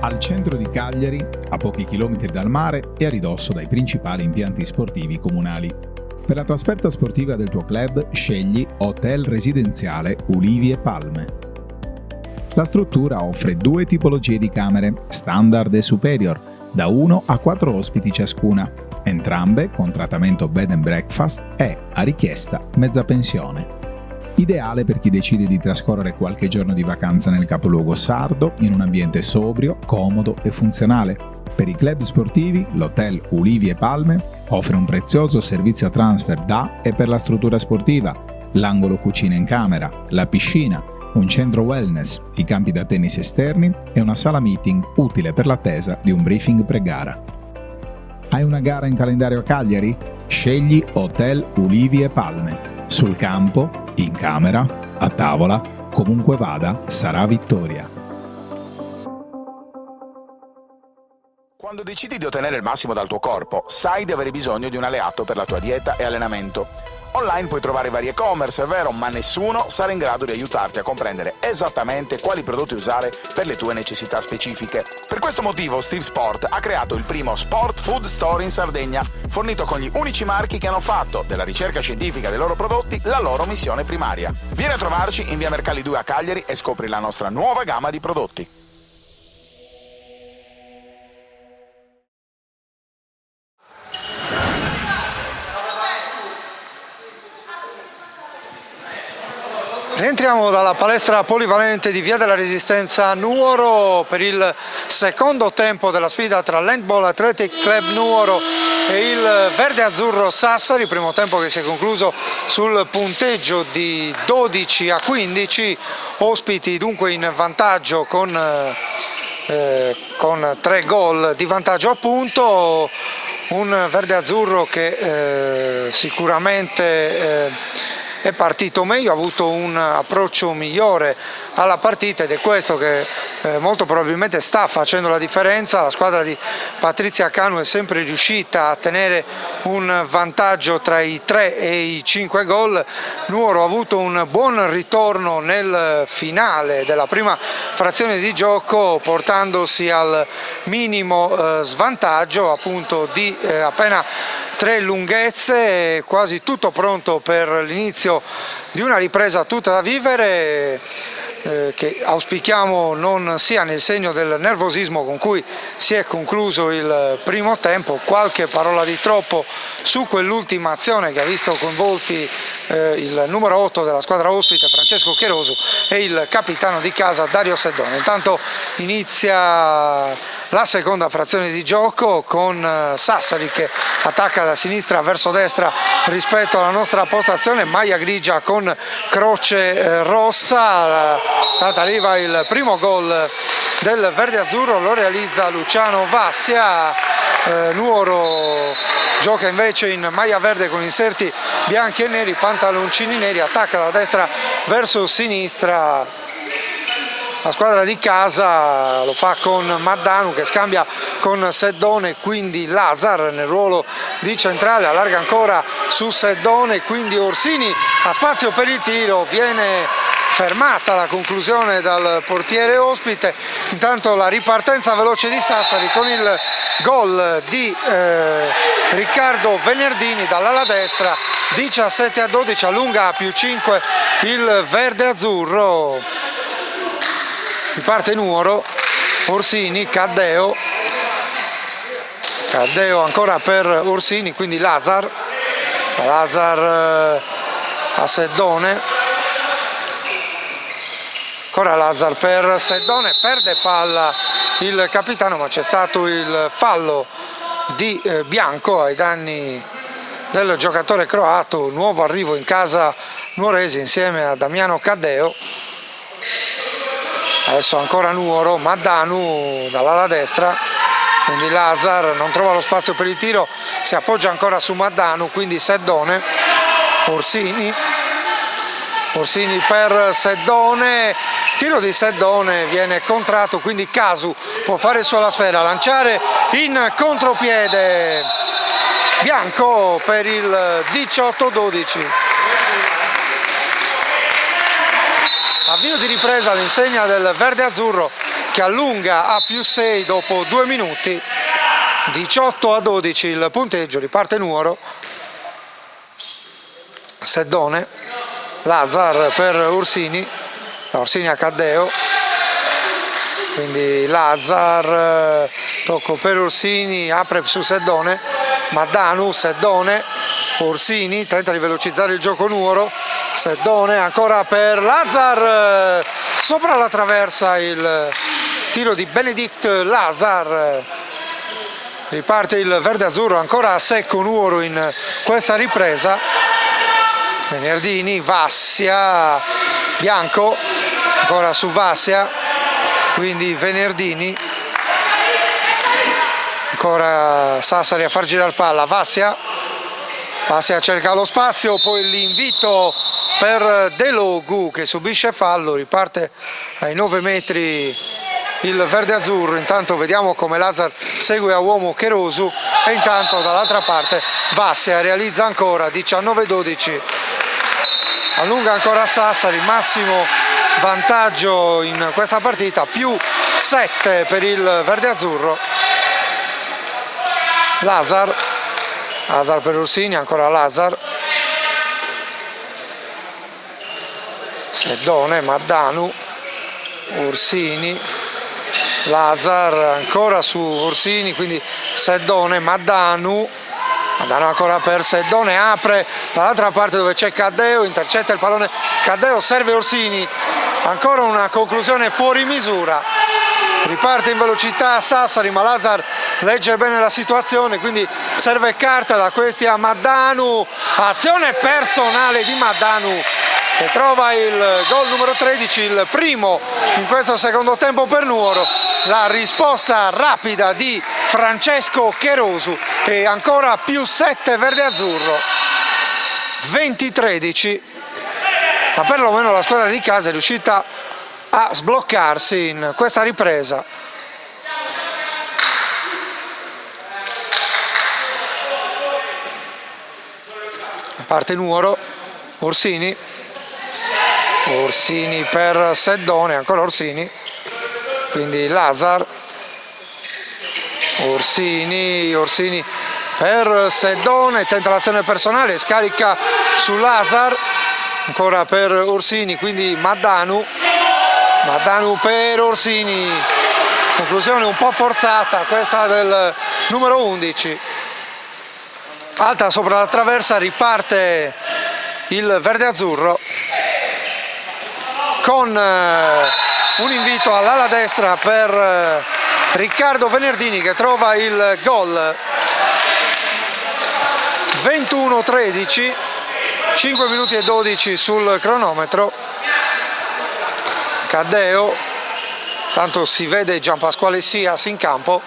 Al centro di Cagliari, a pochi chilometri dal mare e a ridosso dai principali impianti sportivi comunali. Per la trasferta sportiva del tuo club scegli Hotel Residenziale Ulivi e Palme. La struttura offre 2 tipologie di camere, standard e superior, da 1 a 4 ospiti ciascuna, entrambe con trattamento bed and breakfast e, a richiesta, mezza pensione. Ideale per chi decide di trascorrere qualche giorno di vacanza nel capoluogo sardo in un ambiente sobrio, comodo e funzionale. Per i club sportivi, l'Hotel Ulivi e Palme offre un prezioso servizio transfer da e per la struttura sportiva, l'angolo cucina in camera, la piscina, un centro wellness, i campi da tennis esterni e una sala meeting utile per l'attesa di un briefing pre-gara. Hai una gara in calendario a Cagliari? Scegli Hotel Ulivi e Palme. Sul campo, in camera, a tavola, comunque vada, sarà vittoria. Quando decidi di ottenere il massimo dal tuo corpo, sai di avere bisogno di un alleato per la tua dieta e allenamento. Online puoi trovare vari e-commerce, è vero, ma nessuno sarà in grado di aiutarti a comprendere esattamente quali prodotti usare per le tue necessità specifiche. Per questo motivo Steve Sport ha creato il primo Sport Food Store in Sardegna, fornito con gli unici marchi che hanno fatto della ricerca scientifica dei loro prodotti la loro missione primaria. Vieni a trovarci in via Mercalli 2 a Cagliari e scopri la nostra nuova gamma di prodotti. Rientriamo dalla palestra polivalente di Via della Resistenza Nuoro per il secondo tempo della sfida tra l'Handball Athletic Club Nuoro e il verde-azzurro Sassari, primo tempo che si è concluso sul punteggio di 12-15, ospiti dunque in vantaggio con 3 gol di vantaggio appunto, un verde-azzurro che sicuramente è partito meglio, ha avuto un approccio migliore alla partita ed è questo che molto probabilmente sta facendo la differenza. La squadra di Patrizia Canu è sempre riuscita a tenere un vantaggio tra i 3 e i 5 gol. Nuoro ha avuto un buon ritorno nel finale della prima frazione di gioco, portandosi al minimo svantaggio appunto di appena 3 lunghezze, quasi tutto pronto per l'inizio di una ripresa tutta da vivere, che auspichiamo non sia nel segno del nervosismo con cui si è concluso il primo tempo. Qualche parola di troppo su quell'ultima azione che ha visto coinvolti il numero 8 della squadra ospite Francesco Chierosu e il capitano di casa Dario Seddone. Intanto inizia la seconda frazione di gioco con Sassari che attacca da sinistra verso destra rispetto alla nostra postazione, maglia grigia con croce rossa. Tanto arriva il primo gol del verde-azzurro, lo realizza Luciano Vassia. Nuoro gioca invece in maglia verde con inserti bianchi e neri, pantaloncini neri, attacca da destra verso sinistra. La squadra di casa lo fa con Maddanu che scambia con Seddone, quindi Lazar nel ruolo di centrale, allarga ancora su Seddone, quindi Orsini ha spazio per il tiro, viene fermata la conclusione dal portiere ospite. Intanto la ripartenza veloce di Sassari con il gol di Riccardo Venerdini dall'ala destra, 17-12, allunga a +5 il verde-azzurro. Riparte Nuoro, Orsini, Caddeo ancora per Orsini, quindi Lazar a Seddone, ancora Lazar per Seddone, perde palla il capitano ma c'è stato il fallo di Bianco ai danni del giocatore croato, nuovo arrivo in casa nuorese insieme a Damiano Caddeo. Adesso ancora Nuoro, Maddanu dall'ala destra, quindi Lazar non trova lo spazio per il tiro, si appoggia ancora su Maddanu, quindi Seddone, Orsini per Seddone, tiro di Seddone viene contratto, quindi Casu può fare il suo alla sfera, lanciare in contropiede, Bianco per il 18-12. Avvio di ripresa all'insegna del verde-azzurro che allunga a +6 dopo 2 minuti, 18-12 il punteggio. Riparte Nuoro, Seddone, Lazar per Orsini, Orsini a Caddeo, quindi Lazar, tocco per Orsini, apre su Seddone, Maddanu, Seddone, Orsini, tenta di velocizzare il gioco Nuoro, Seddone ancora per Lazar, sopra la traversa il tiro di Benedict Lazar. Riparte il verde-azzurro ancora a secco Nuoro in questa ripresa. Venerdini, Vassia, Bianco ancora su Vassia, quindi Venerdini, ancora Sassari a far girare palla, Vassia cerca lo spazio, poi l'invito per De Logu che subisce fallo, riparte ai 9 metri il verde-azzurro. Intanto vediamo come Lazar segue a uomo Chierosu e intanto dall'altra parte Vassia realizza ancora, 19-12, allunga ancora Sassari, massimo vantaggio in questa partita, +7 per il verde-azzurro. Lazar per Orsini, ancora Lazar, Seddone, Maddanu, Orsini, Lazar ancora su Orsini, quindi Seddone, Maddanu ancora per Seddone, apre dall'altra parte dove c'è Caddeo, intercetta il pallone Caddeo, serve Orsini, ancora una conclusione fuori misura. Riparte in velocità Sassari ma Lazar legge bene la situazione, quindi serve carta da questi a Maddanu, azione personale di Maddanu che trova il gol numero 13, il primo in questo secondo tempo per Nuoro. La risposta rapida di Francesco Cherosu e ancora più 7 verde-azzurro, 20-13, ma perlomeno la squadra di casa è riuscita a sbloccarsi in questa ripresa. Parte Nuoro, Orsini per Seddone, ancora Orsini, quindi Lazar, Orsini per Seddone, tenta l'azione personale, scarica su Lazar, ancora per Orsini, quindi Maddanu per Orsini, conclusione un po' forzata questa del numero 11, alta sopra la traversa, riparte il verde-azzurro con un invito all'ala destra per Riccardo Venerdini che trova il gol. 21-13, 5 minuti e 12 sul cronometro. Caddeo, tanto si vede Gianpasquale Sias in campo.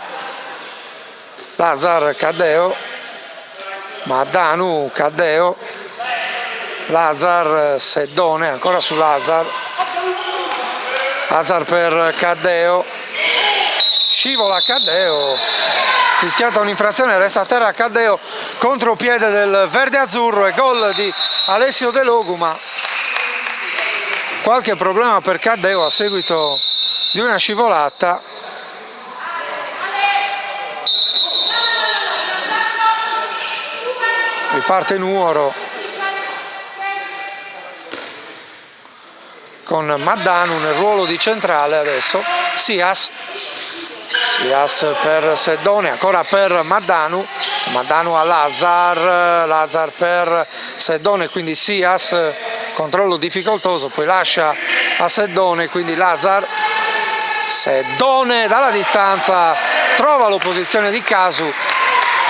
Lazar, Caddeo, Maddanu, Caddeo, Lazar, Seddone, ancora su Lazar per Caddeo, scivola Caddeo, fischiata un'infrazione, resta a terra Caddeo, contropiede del verde-azzurro e gol di Alessio De Loguma. Qualche problema per Caddeo a seguito di una scivolata. Riparte Nuoro con Maddanu nel ruolo di centrale adesso, Sias per Seddone, ancora per Maddanu a Lazar per Seddone, quindi Sias, controllo difficoltoso, poi lascia a Seddone, quindi Lazar, Seddone dalla distanza trova l'opposizione di Casu,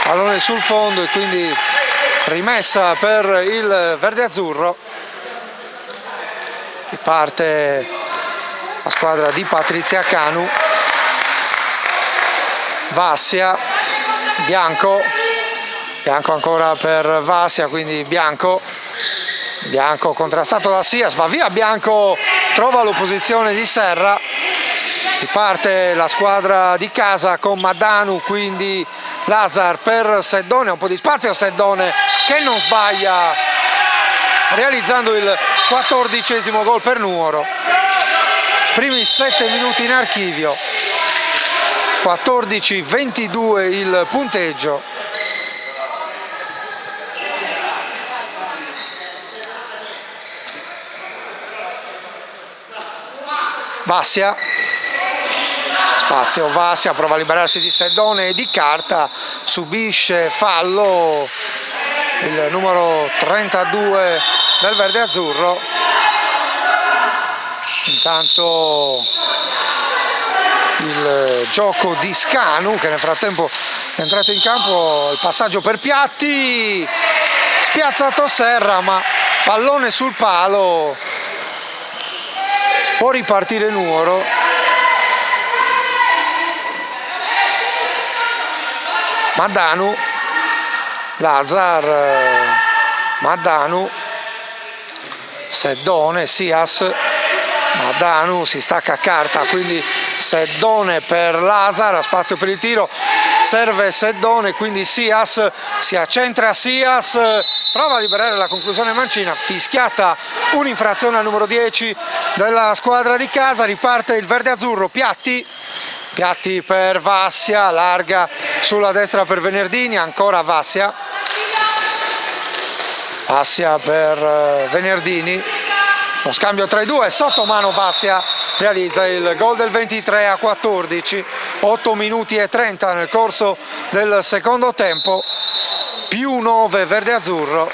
pallone sul fondo e quindi rimessa per il verde-azzurro. Parte la squadra di Patrizia Canu, Vassia, Bianco ancora per Vassia, quindi Bianco contrastato da Sias, va via Bianco, trova l'opposizione di Serra. Riparte la squadra di casa con Maddanu, quindi Lazar per Seddone, un po' di spazio, Seddone che non sbaglia, realizzando il 14° gol per Nuoro. Primi 7 minuti in archivio, 14-22 il punteggio. Vassia, spazio, Vassia prova a liberarsi di Seddone e di carta, subisce fallo il numero 32 del verde-azzurro. Intanto il gioco di Scanu che nel frattempo è entrato in campo, il passaggio per Piatti, spiazzato Serra ma pallone sul palo, può ripartire Nuoro. Maddanu, Lazar, Maddanu, Seddone, Sias, Maddanu si stacca a carta, quindi Seddone per Lazar, a spazio per il tiro, serve Seddone, quindi Sias, si accentra Sias, prova a liberare la conclusione mancina, fischiata un'infrazione al numero 10 della squadra di casa, riparte il verde-azzurro, Piatti per Vassia, larga sulla destra per Venerdini, ancora Vassia per Venerdini, lo scambio tra i due, sotto mano Vassia realizza il gol del 23-14, 8 minuti e 30 nel corso del secondo tempo, più 9 verde-azzurro.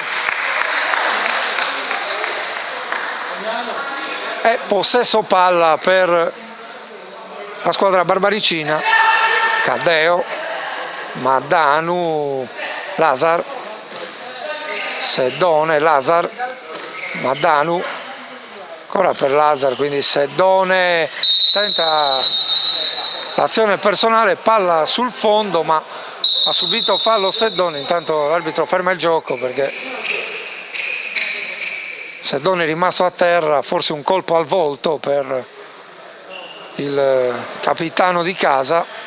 E possesso palla per la squadra barbaricina, Caddeo Maddanu, Lazar, Seddone, Lazar, Maddanu, ancora per Lazar, quindi Seddone tenta l'azione personale, palla sul fondo, ma ha subito fallo Seddone. Intanto l'arbitro ferma il gioco perché Seddone è rimasto a terra, forse un colpo al volto per il capitano di casa.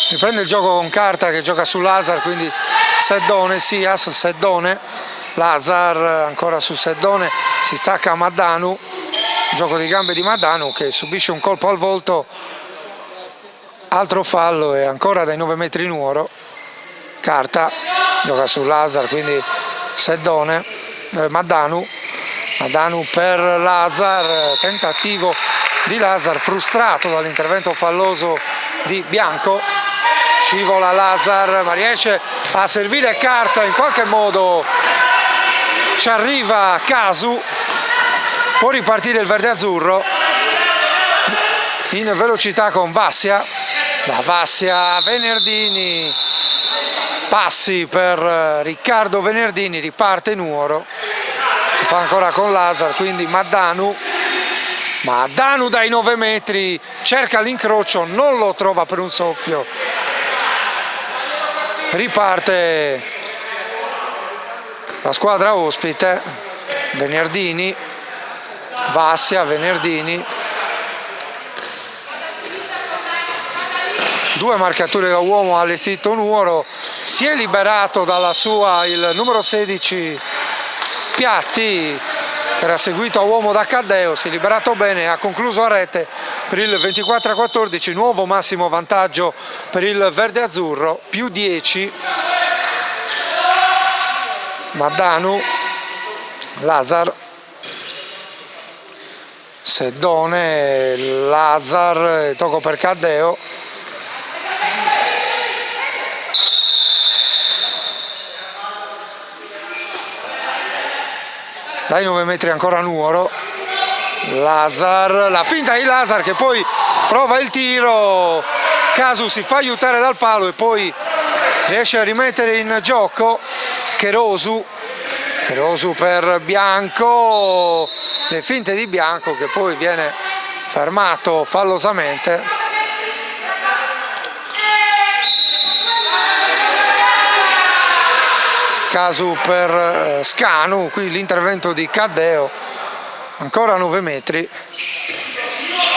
Riprende il gioco con Carta che gioca su Lazar, quindi Seddone, Sias, Seddone, Lazar ancora su Seddone, si stacca Maddanu, gioco di gambe di Maddanu che subisce un colpo al volto, altro fallo e ancora dai 9 metri Nuoro. Carta gioca su Lazar, quindi Seddone, Maddanu per Lazar, tentativo di Lazar frustrato dall'intervento falloso di Bianco. Scivola Lazar, ma riesce a servire Carta, in qualche modo ci arriva Casu, può ripartire il verde-azzurro in velocità con Vassia, da Vassia a Venerdini, passi per Riccardo Venerdini, riparte Nuoro, fa ancora con Lazar, quindi Maddanu dai 9 metri, cerca l'incrocio, non lo trova per un soffio. Riparte la squadra ospite, Venerdini, Vassia, Venerdini, 2 marcature da uomo allestito Nuoro, si è liberato dalla sua il numero 16 Piatti, che era seguito a uomo da Caddeo, si è liberato bene, ha concluso a rete per il 24-14, nuovo massimo vantaggio per il verde-azzurro, più 10. Maddanu, Lazar, Seddone, Lazar, tocco per Caddeo. Dai 9 metri ancora Nuoro, Lazar, la finta di Lazar che poi prova il tiro, Casu si fa aiutare dal palo e poi riesce a rimettere in gioco Cherosu per Bianco, le finte di Bianco che poi viene fermato fallosamente. Casu per Scanu, qui l'intervento di Caddeo, ancora 9 metri,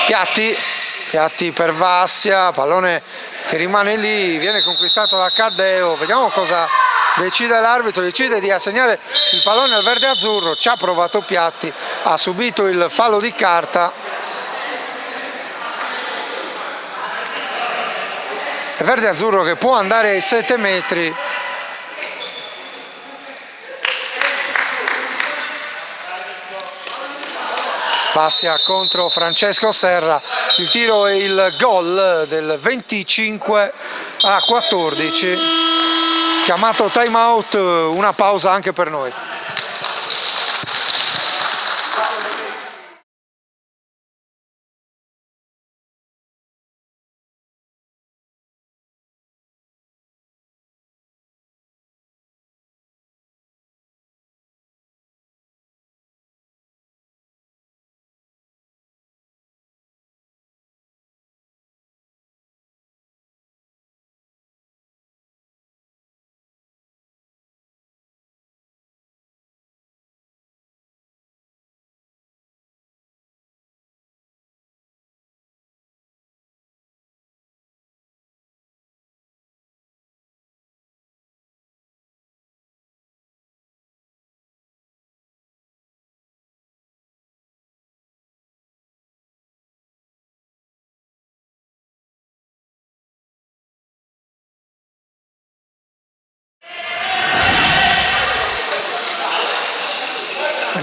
Piatti per Vassia, pallone che rimane lì, viene conquistato da Caddeo, vediamo cosa decide l'arbitro, decide di assegnare il pallone al verde-azzurro, ci ha provato Piatti, ha subito il fallo di Carta. Il verde-azzurro che può andare ai 7 metri. Vassia contro Francesco Serra, il tiro e il gol del 25-14, chiamato time out, una pausa anche per noi.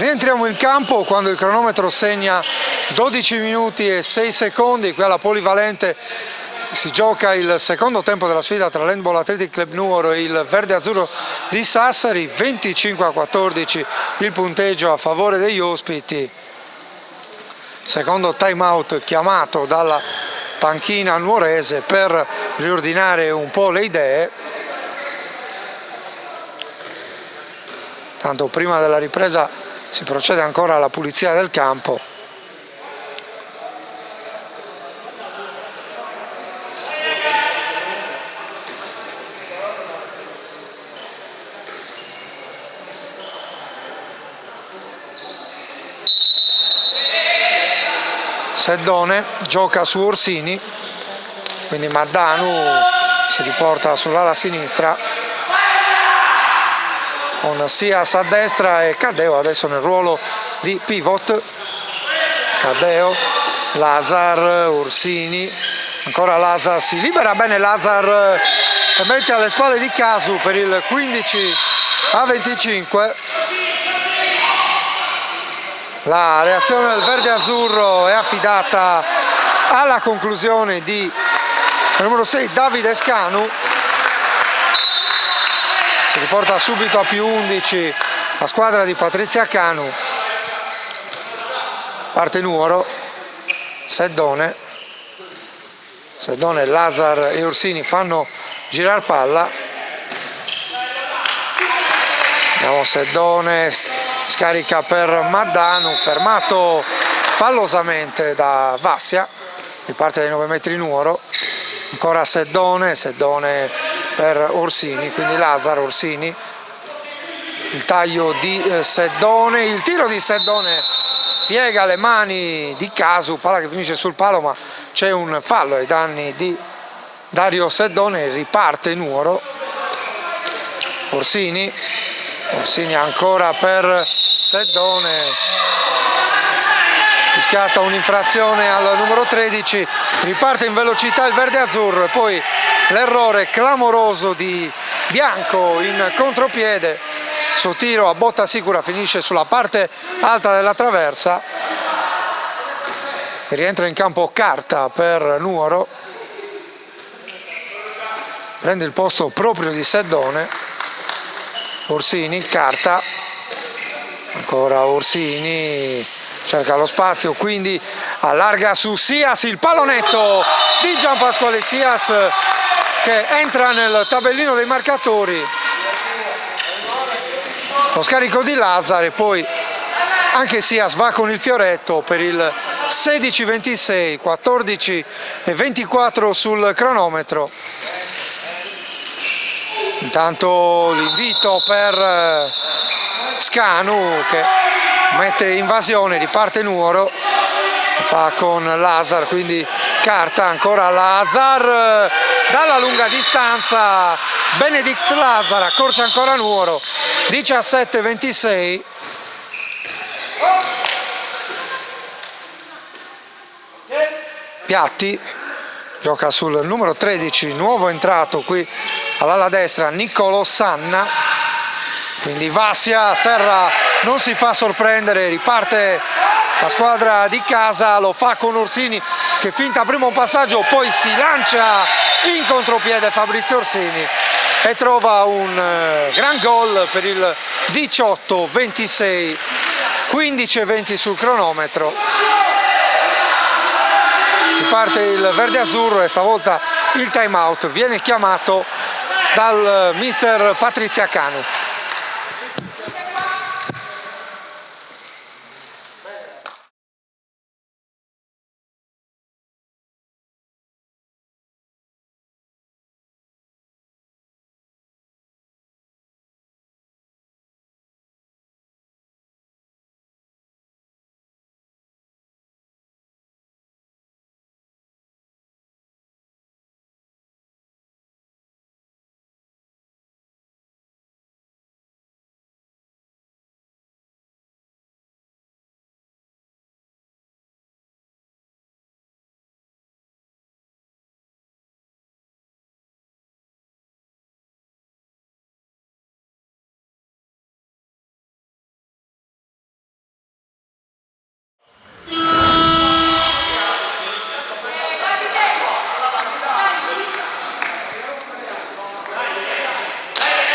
Rientriamo in campo quando il cronometro segna 12 minuti e 6 secondi. Qui alla Polivalente si gioca il secondo tempo della sfida tra l'Handball Athletic Club Nuoro e il Verde Azzurro di Sassari. 25-14 il punteggio a favore degli ospiti. Secondo time out chiamato dalla panchina nuorese per riordinare un po' le idee. Tanto prima della ripresa si procede ancora alla pulizia del campo. Seddone gioca su Orsini, quindi Maddanu si riporta sull'ala sinistra con Sias a destra e Caddeo adesso nel ruolo di pivot. Caddeo, Lazar, Orsini, ancora Lazar, si libera bene Lazar e mette alle spalle di Casu per il 15-25. La reazione del Verde Azzurro è affidata alla conclusione di numero 6 Davide Scanu. Si riporta subito a più 11 la squadra di Patrizia Canu. Parte Nuoro, Seddone, Lazar e Orsini fanno girare palla. Andiamo Seddone, scarica per Maddanu, fermato fallosamente da Vassia, riparte dai 9 metri Nuoro. Ancora Seddone per Orsini, quindi Lazar, Orsini, il taglio di Seddone, il tiro di Seddone piega le mani di Casu, palla che finisce sul palo ma c'è un fallo ai danni di Dario Seddone, riparte Nuoro. Orsini ancora per Seddone, riscatta un'infrazione al numero 13, riparte in velocità il Verde Azzurro e poi l'errore clamoroso di Bianco in contropiede. Suo tiro a botta sicura finisce sulla parte alta della traversa. Rientra in campo Carta per Nuoro, prende il posto proprio di Seddone. Orsini, Carta, ancora Orsini, cerca lo spazio, quindi allarga su Sias, il pallonetto di Gianpasquale Sias che entra nel tabellino dei marcatori. Lo scarico di Lazar e poi anche Sias va con il fioretto per il 16-26, 14-24 sul cronometro. Intanto l'invito per Scanu che mette invasione, riparte Nuoro, fa con Lazar, quindi Carta, ancora Lazar dalla lunga distanza, Benedict Lazar accorcia ancora Nuoro, 17-26. Piatti gioca sul numero 13, nuovo entrato qui all'ala destra, Niccolò Sanna, quindi Vassia, Serra non si fa sorprendere, riparte la squadra di casa, lo fa con Orsini che finta prima un passaggio, poi si lancia in contropiede Fabrizio Orsini e trova un gran gol per il 18-26, 15-20 sul cronometro. Riparte il Verde Azzurro e stavolta il time out viene chiamato dal mister Patrizia Canu.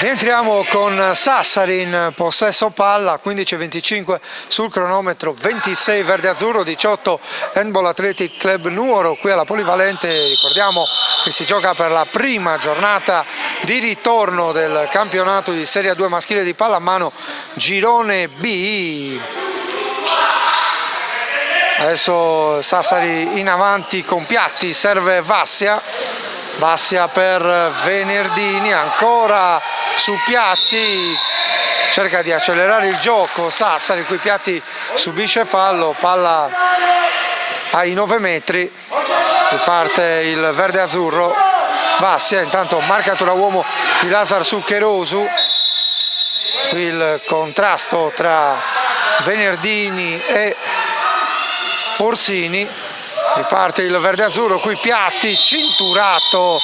Rientriamo con Sassari in possesso palla, 15-25 sul cronometro, 26 verde azzurro, 18 Handball Athletic Club Nuoro qui alla Polivalente. Ricordiamo che si gioca per la prima giornata di ritorno del campionato di Serie 2 maschile di pallamano girone B. Adesso Sassari in avanti con Piatti, serve Vassia per Venerdini, ancora su Piatti, cerca di accelerare il gioco Sassari, qui Piatti subisce fallo, palla ai 9 metri, riparte il verde azzurro, Vassia, intanto marcatura uomo di Lazar su Cherosu, qui il contrasto tra Venerdini e Orsini, riparte il verde azzurro, qui Piatti cinturato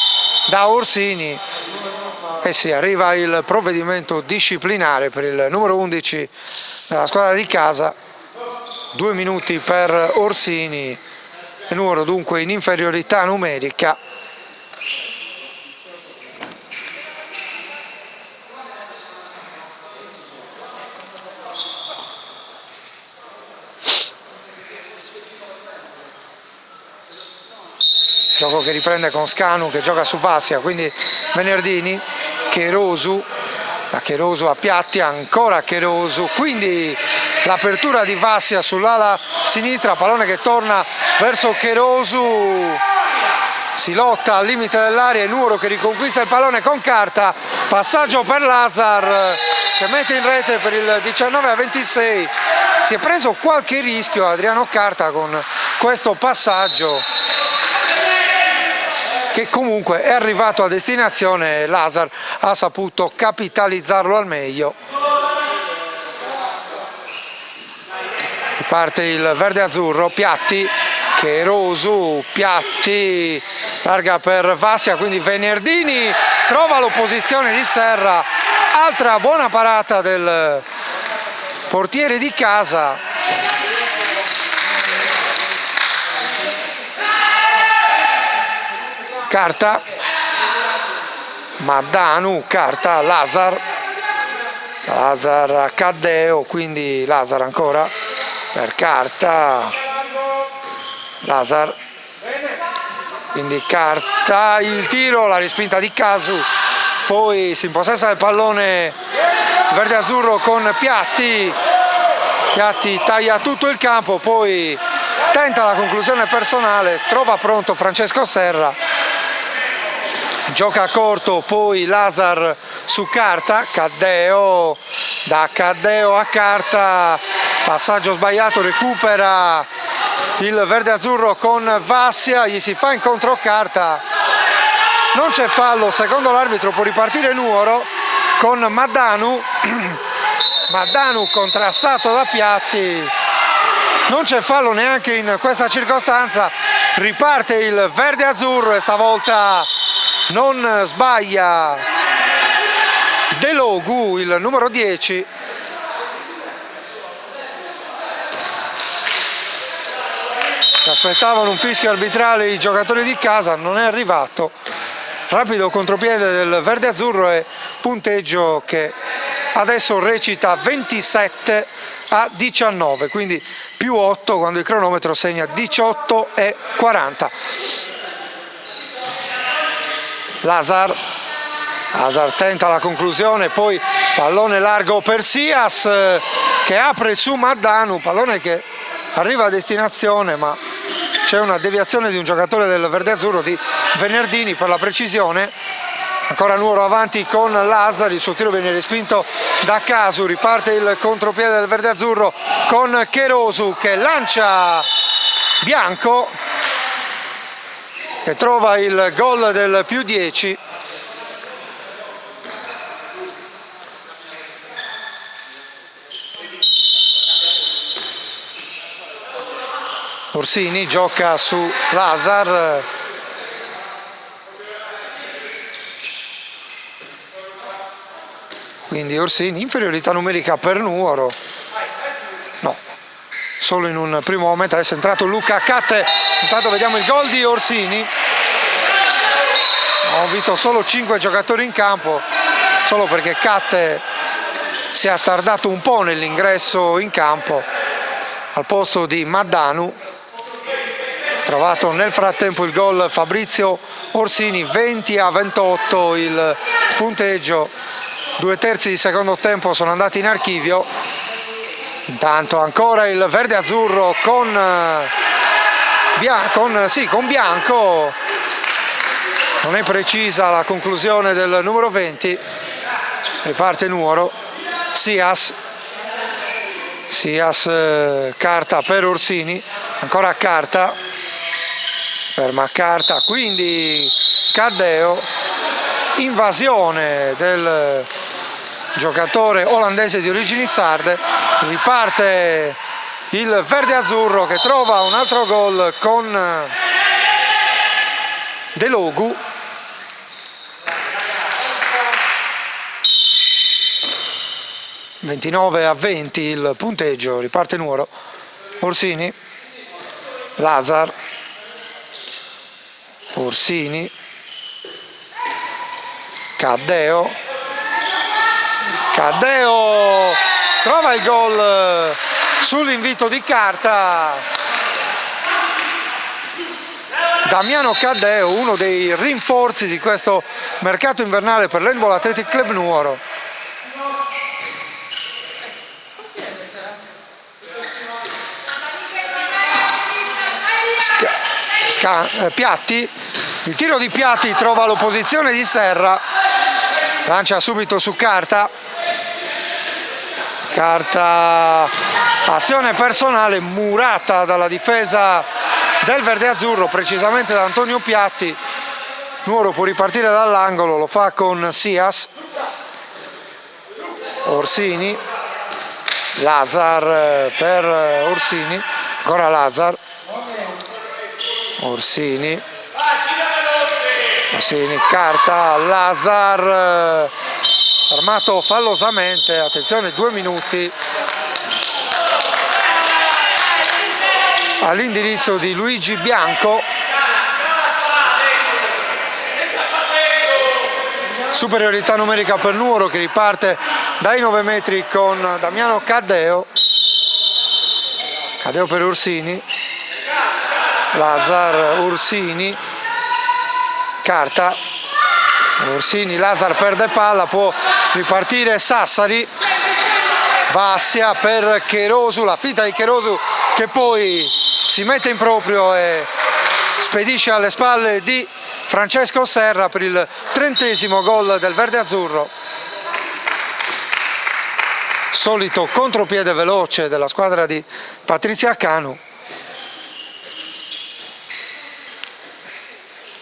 da Orsini e si arriva il provvedimento disciplinare per il numero 11 della squadra di casa, 2 minuti per Orsini e Nuoro dunque in inferiorità numerica. Gioco che riprende con Scanu che gioca su Vassia, quindi Venerdini, Cherosu, da Cherosu a Piatti, ancora Cherosu, quindi l'apertura di Vassia sull'ala sinistra, pallone che torna verso Cherosu, si lotta al limite dell'area e Nuoro che riconquista il pallone con Carta, passaggio per Lazar che mette in rete per il 19-26, si è preso qualche rischio Adriano Carta con questo passaggio che comunque è arrivato a destinazione e Lazar ha saputo capitalizzarlo al meglio. Riparte il verde azzurro, Piatti, Cherosu, Piatti, larga per Vassia, quindi Venerdini trova l'opposizione di Serra, altra buona parata del portiere di casa. Carta, Maddanu, Carta, Lazar a Caddeo, quindi Lazar ancora per Carta, Lazar, quindi Carta, il tiro, la respinta di Casu, poi si impossessa del pallone verde azzurro con Piatti, Piatti taglia tutto il campo, poi tenta la conclusione personale, trova pronto Francesco Serra, gioca corto, poi Lazar su Carta, Caddeo, da Caddeo a Carta, passaggio sbagliato, recupera il verde azzurro con Vassia, gli si fa incontro Carta, non c'è fallo, secondo l'arbitro può ripartire Nuoro con Maddanu, Maddanu contrastato da Piatti, non c'è fallo neanche in questa circostanza, riparte il verde azzurro e stavolta non sbaglia Delogu, il numero 10. Si aspettavano un fischio arbitrale i giocatori di casa, non è arrivato. Rapido contropiede del verde azzurro e punteggio che adesso recita 27-19, quindi più 8 quando il cronometro segna 18:40. Lazar tenta la conclusione, poi pallone largo per Sias che apre su Maddanu, pallone che arriva a destinazione ma c'è una deviazione di un giocatore del verde azzurro, di Venerdini per la precisione, ancora Nuoro avanti con Lazar, il suo tiro viene respinto da Casu, riparte il contropiede del verde azzurro con Cherosu che lancia Bianco che trova il gol del più 10. Orsini gioca su Lazar, quindi Orsini, inferiorità numerica per Nuoro, no, solo in un primo momento. Adesso è entrato Luca Catte, intanto vediamo il gol di Orsini, ho visto solo 5 giocatori in campo, solo perché Catte si è attardato un po' nell'ingresso in campo al posto di Maddanu. Trovato nel frattempo il gol Fabrizio Orsini, 20-28 il punteggio, 2/3 di secondo tempo sono andati in archivio. Intanto ancora il verde azzurro con Bianco, non è precisa la conclusione del numero 20, riparte Nuoro, Sias, carta per Orsini, ancora carta, ferma carta, quindi Caddeo, invasione del giocatore olandese di origini sarde, riparte il verde azzurro che trova un altro gol con Delogu. (29-20 il punteggio, riparte Nuoro, Orsini, Lazar, Orsini, Caddeo trova il gol sull'invito di carta. Damiano Caddeo, uno dei rinforzi di questo mercato invernale per l'Handball Athletic Club Nuoro. Piatti, il tiro di Piatti trova l'opposizione di Serra, lancia subito su Carta, azione personale murata dalla difesa del verde azzurro, precisamente da Antonio Piatti. Nuoro può ripartire dall'angolo, lo fa con Sias, Orsini, Lazar per Orsini, ancora Lazar, Orsini, carta, Lazar, fermato fallosamente, attenzione, 2 minuti all'indirizzo di Luigi Bianco. Superiorità numerica per Nuoro che riparte dai 9 metri con Damiano Caddeo per Orsini, Lazar, Orsini, carta, Orsini, Lazar perde palla, può ripartire Sassari, Vassia per Cherosu, la finta di Cherosu che poi si mette in proprio e spedisce alle spalle di Francesco Serra per il 30° gol del verde azzurro. Solito contropiede veloce della squadra di Patrizia Canu.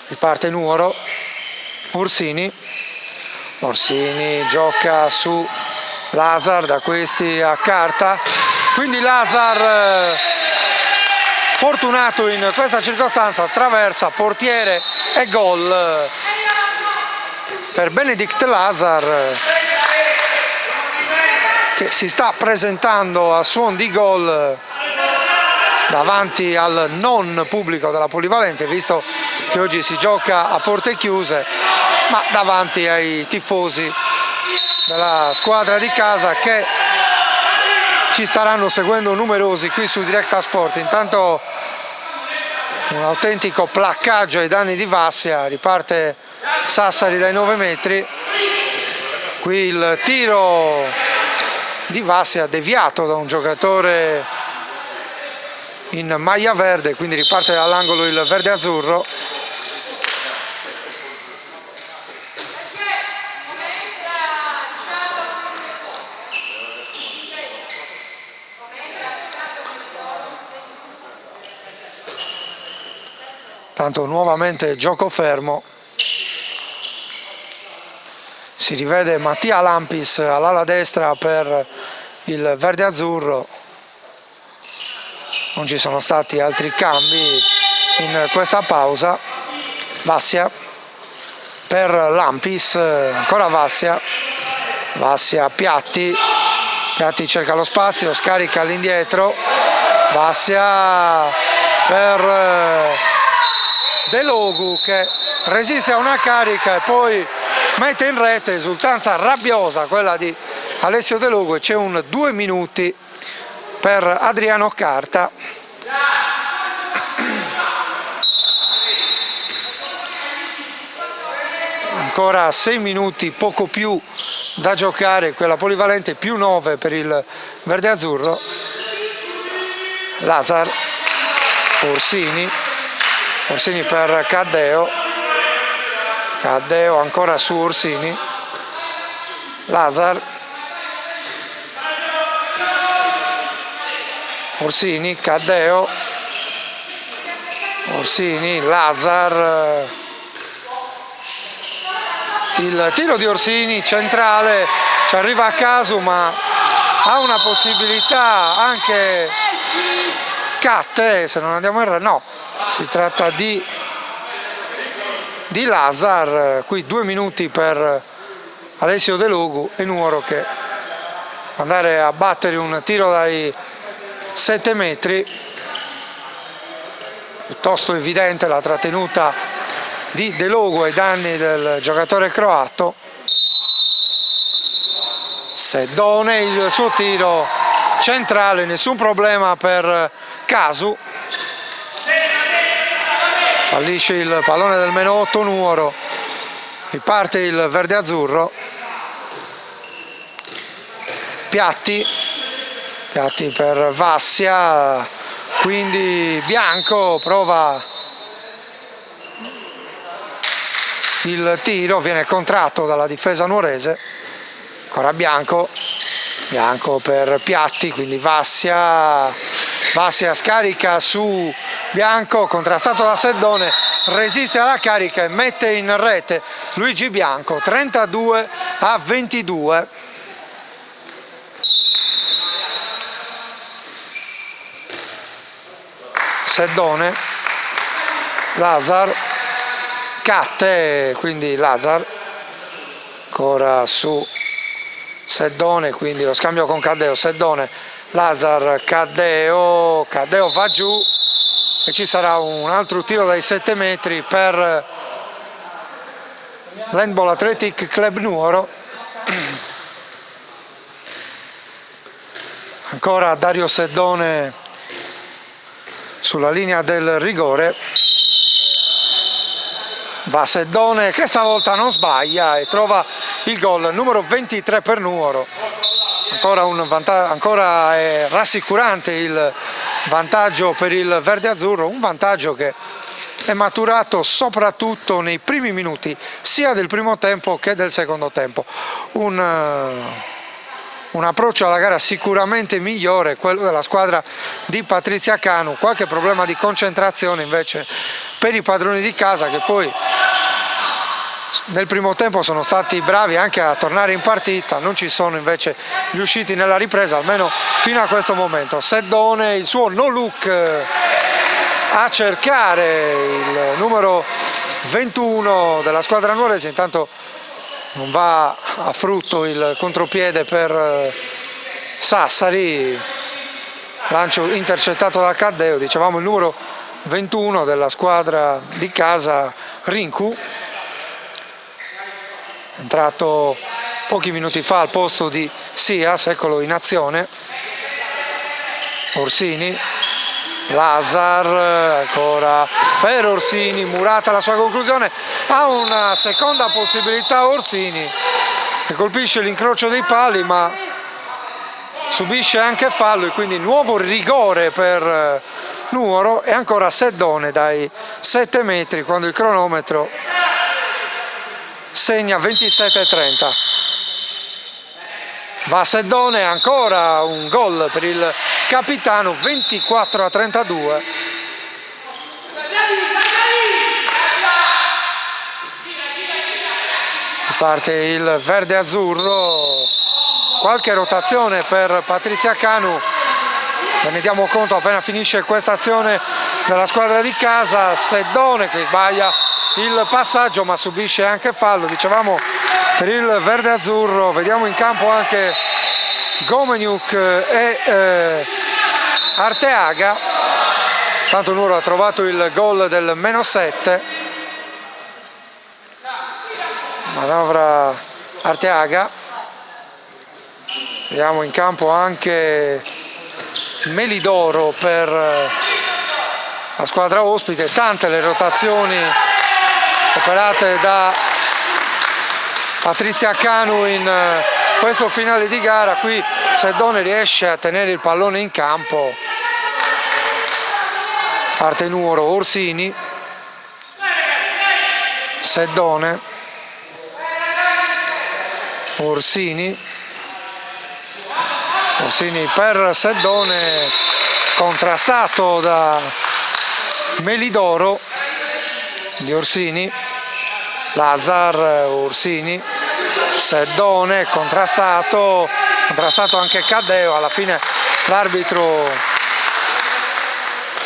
Riparte Nuoro, Orsini gioca su Lazar, da questi a carta, quindi Lazar fortunato in questa circostanza, attraversa portiere e gol per Benedict Lazar che si sta presentando a suon di gol davanti al non pubblico della Polivalente, visto che oggi si gioca a porte chiuse, ma davanti ai tifosi della squadra di casa che ci staranno seguendo numerosi qui su Directa Sport. Intanto un autentico placcaggio ai danni di Vassia, riparte Sassari dai 9 metri, qui il tiro di Vassia deviato da un giocatore in maglia verde, quindi riparte dall'angolo il verde azzurro. Tanto nuovamente gioco fermo, si rivede Mattia Lampis all'ala destra per il verde azzurro. Non ci sono stati altri cambi in questa pausa. Vassia per Lampis, ancora Vassia, Piatti cerca lo spazio, scarica all'indietro, Vassia per Delogu che resiste a una carica e poi mette in rete, esultanza rabbiosa quella di Alessio De Lugo, e c'è un 2 minuti per Adriano Carta. Ancora 6 minuti, poco più da giocare, quella polivalente, più 9 per il verde azzurro. Lazar, Orsini per Caddeo, ancora su Orsini, Lazar, Orsini, Caddeo, Orsini, Lazar, il tiro di Orsini centrale, ci arriva a caso, ma ha una possibilità anche Catte, se non andiamo errare, no, si tratta di Lazar. Qui 2 minuti per Alessio De Lugo e Nuoro che andare a battere un tiro dai 7 metri, piuttosto evidente la trattenuta di De Lugo ai danni del giocatore croato. Seddone, il suo tiro centrale, nessun problema per Casu, fallisce il pallone del meno 8 Nuoro, riparte il verde azzurro. Piatti per Vassia, quindi Bianco prova il tiro, viene contratto dalla difesa nuorese. Ancora Bianco per Piatti, quindi Vassia scarica su Bianco, contrastato da Seddone, resiste alla carica e mette in rete Luigi Bianco, 32-22. Seddone, Lazar, Catte, quindi Lazar ancora su Seddone, quindi lo scambio con Caddeo, Seddone, Lazar, Caddeo va giù e ci sarà un altro tiro dai 7 metri per l'Handball Athletic Club Nuoro. Ancora Dario Seddone sulla linea del rigore, va Seddone che stavolta non sbaglia e trova il gol numero 23 per Nuoro. Ancora è rassicurante il vantaggio per il verde azzurro, un vantaggio che è maturato soprattutto nei primi minuti sia del primo tempo che del secondo tempo. Un approccio alla gara sicuramente migliore, quello della squadra di Patrizia Canu. Qualche problema di concentrazione invece per i padroni di casa, che poi nel primo tempo sono stati bravi anche a tornare in partita, non ci sono invece riusciti nella ripresa, almeno fino a questo momento. Seddone, il suo no look a cercare il numero 21 della squadra nuorese, intanto non va a frutto il contropiede per Sassari, lancio intercettato da Caddeo, dicevamo il numero 21 della squadra di casa Rinku, entrato pochi minuti fa al posto di Sias, eccolo in azione. Orsini, Lazar, ancora per Orsini, murata la sua conclusione, ha una seconda possibilità Orsini che colpisce l'incrocio dei pali ma subisce anche fallo e quindi nuovo rigore per Nuoro e ancora Seddone dai 7 metri quando il cronometro segna 27:30. Va Seddone, ancora un gol per il capitano, 24-32. Parte il verde azzurro, qualche rotazione per Patrizia Canu, ne diamo conto appena finisce questa azione della squadra di casa. Seddone che sbaglia il passaggio ma subisce anche fallo, dicevamo per il verde azzurro. Vediamo in campo anche Gomeniuk e Arteaga. Tanto Nuoro ha trovato il gol del -7. manovra Arteaga. Vediamo in campo anche Melidoro per la squadra ospite. Tante le rotazioni operate da Patrizia Canu in questo finale di gara. Qui Seddone riesce a tenere il pallone in campo. Parte Nuoro, Orsini, Seddone, Orsini per Seddone, contrastato da Melidoro di Orsini. Lazar, Orsini, Seddone, contrastato anche Caddeo. Alla fine l'arbitro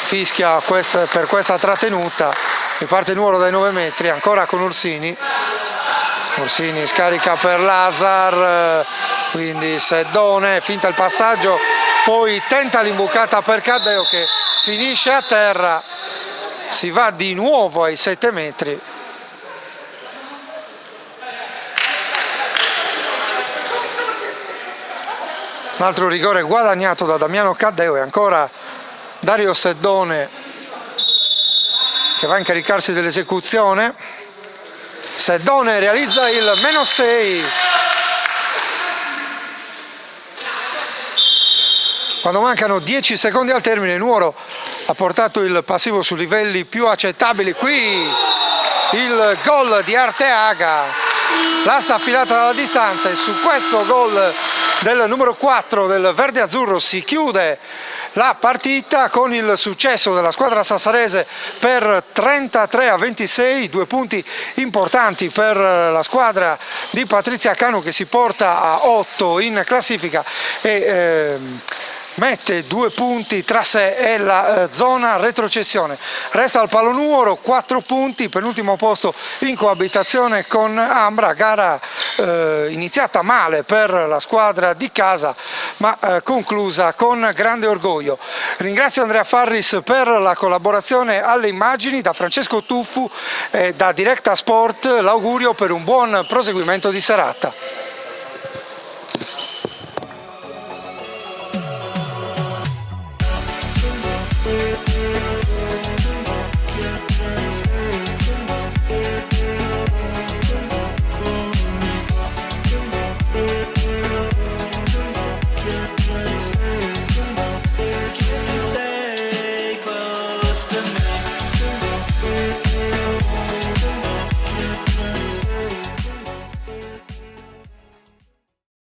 fischia per questa trattenuta. Riparte Nuoro dai 9 metri, ancora con Orsini scarica per Lazar, quindi Seddone, finta il passaggio, poi tenta l'imbucata per Caddeo che finisce a terra. Si va di nuovo ai 7 metri. Un altro rigore guadagnato da Damiano Caddeo e ancora Dario Seddone che va a incaricarsi dell'esecuzione. Seddone realizza il -6. Quando mancano 10 secondi al termine, Nuoro ha portato il passivo su livelli più accettabili. Qui il gol di Arteaga, l'asta affilata dalla distanza, e su questo gol del numero 4 del verde azzurro si chiude la partita con il successo della squadra sassarese per 33-26, 2 punti importanti per la squadra di Patrizia Canu che si porta a 8 in classifica e mette 2 punti tra sé e la zona retrocessione. Resta al Palo Nuoro 4 punti, penultimo posto in coabitazione con Ambra, gara iniziata male per la squadra di casa ma conclusa con grande orgoglio. Ringrazio Andrea Farris per la collaborazione alle immagini. Da Francesco Tuffu e da Directa Sport l'augurio per un buon proseguimento di serata.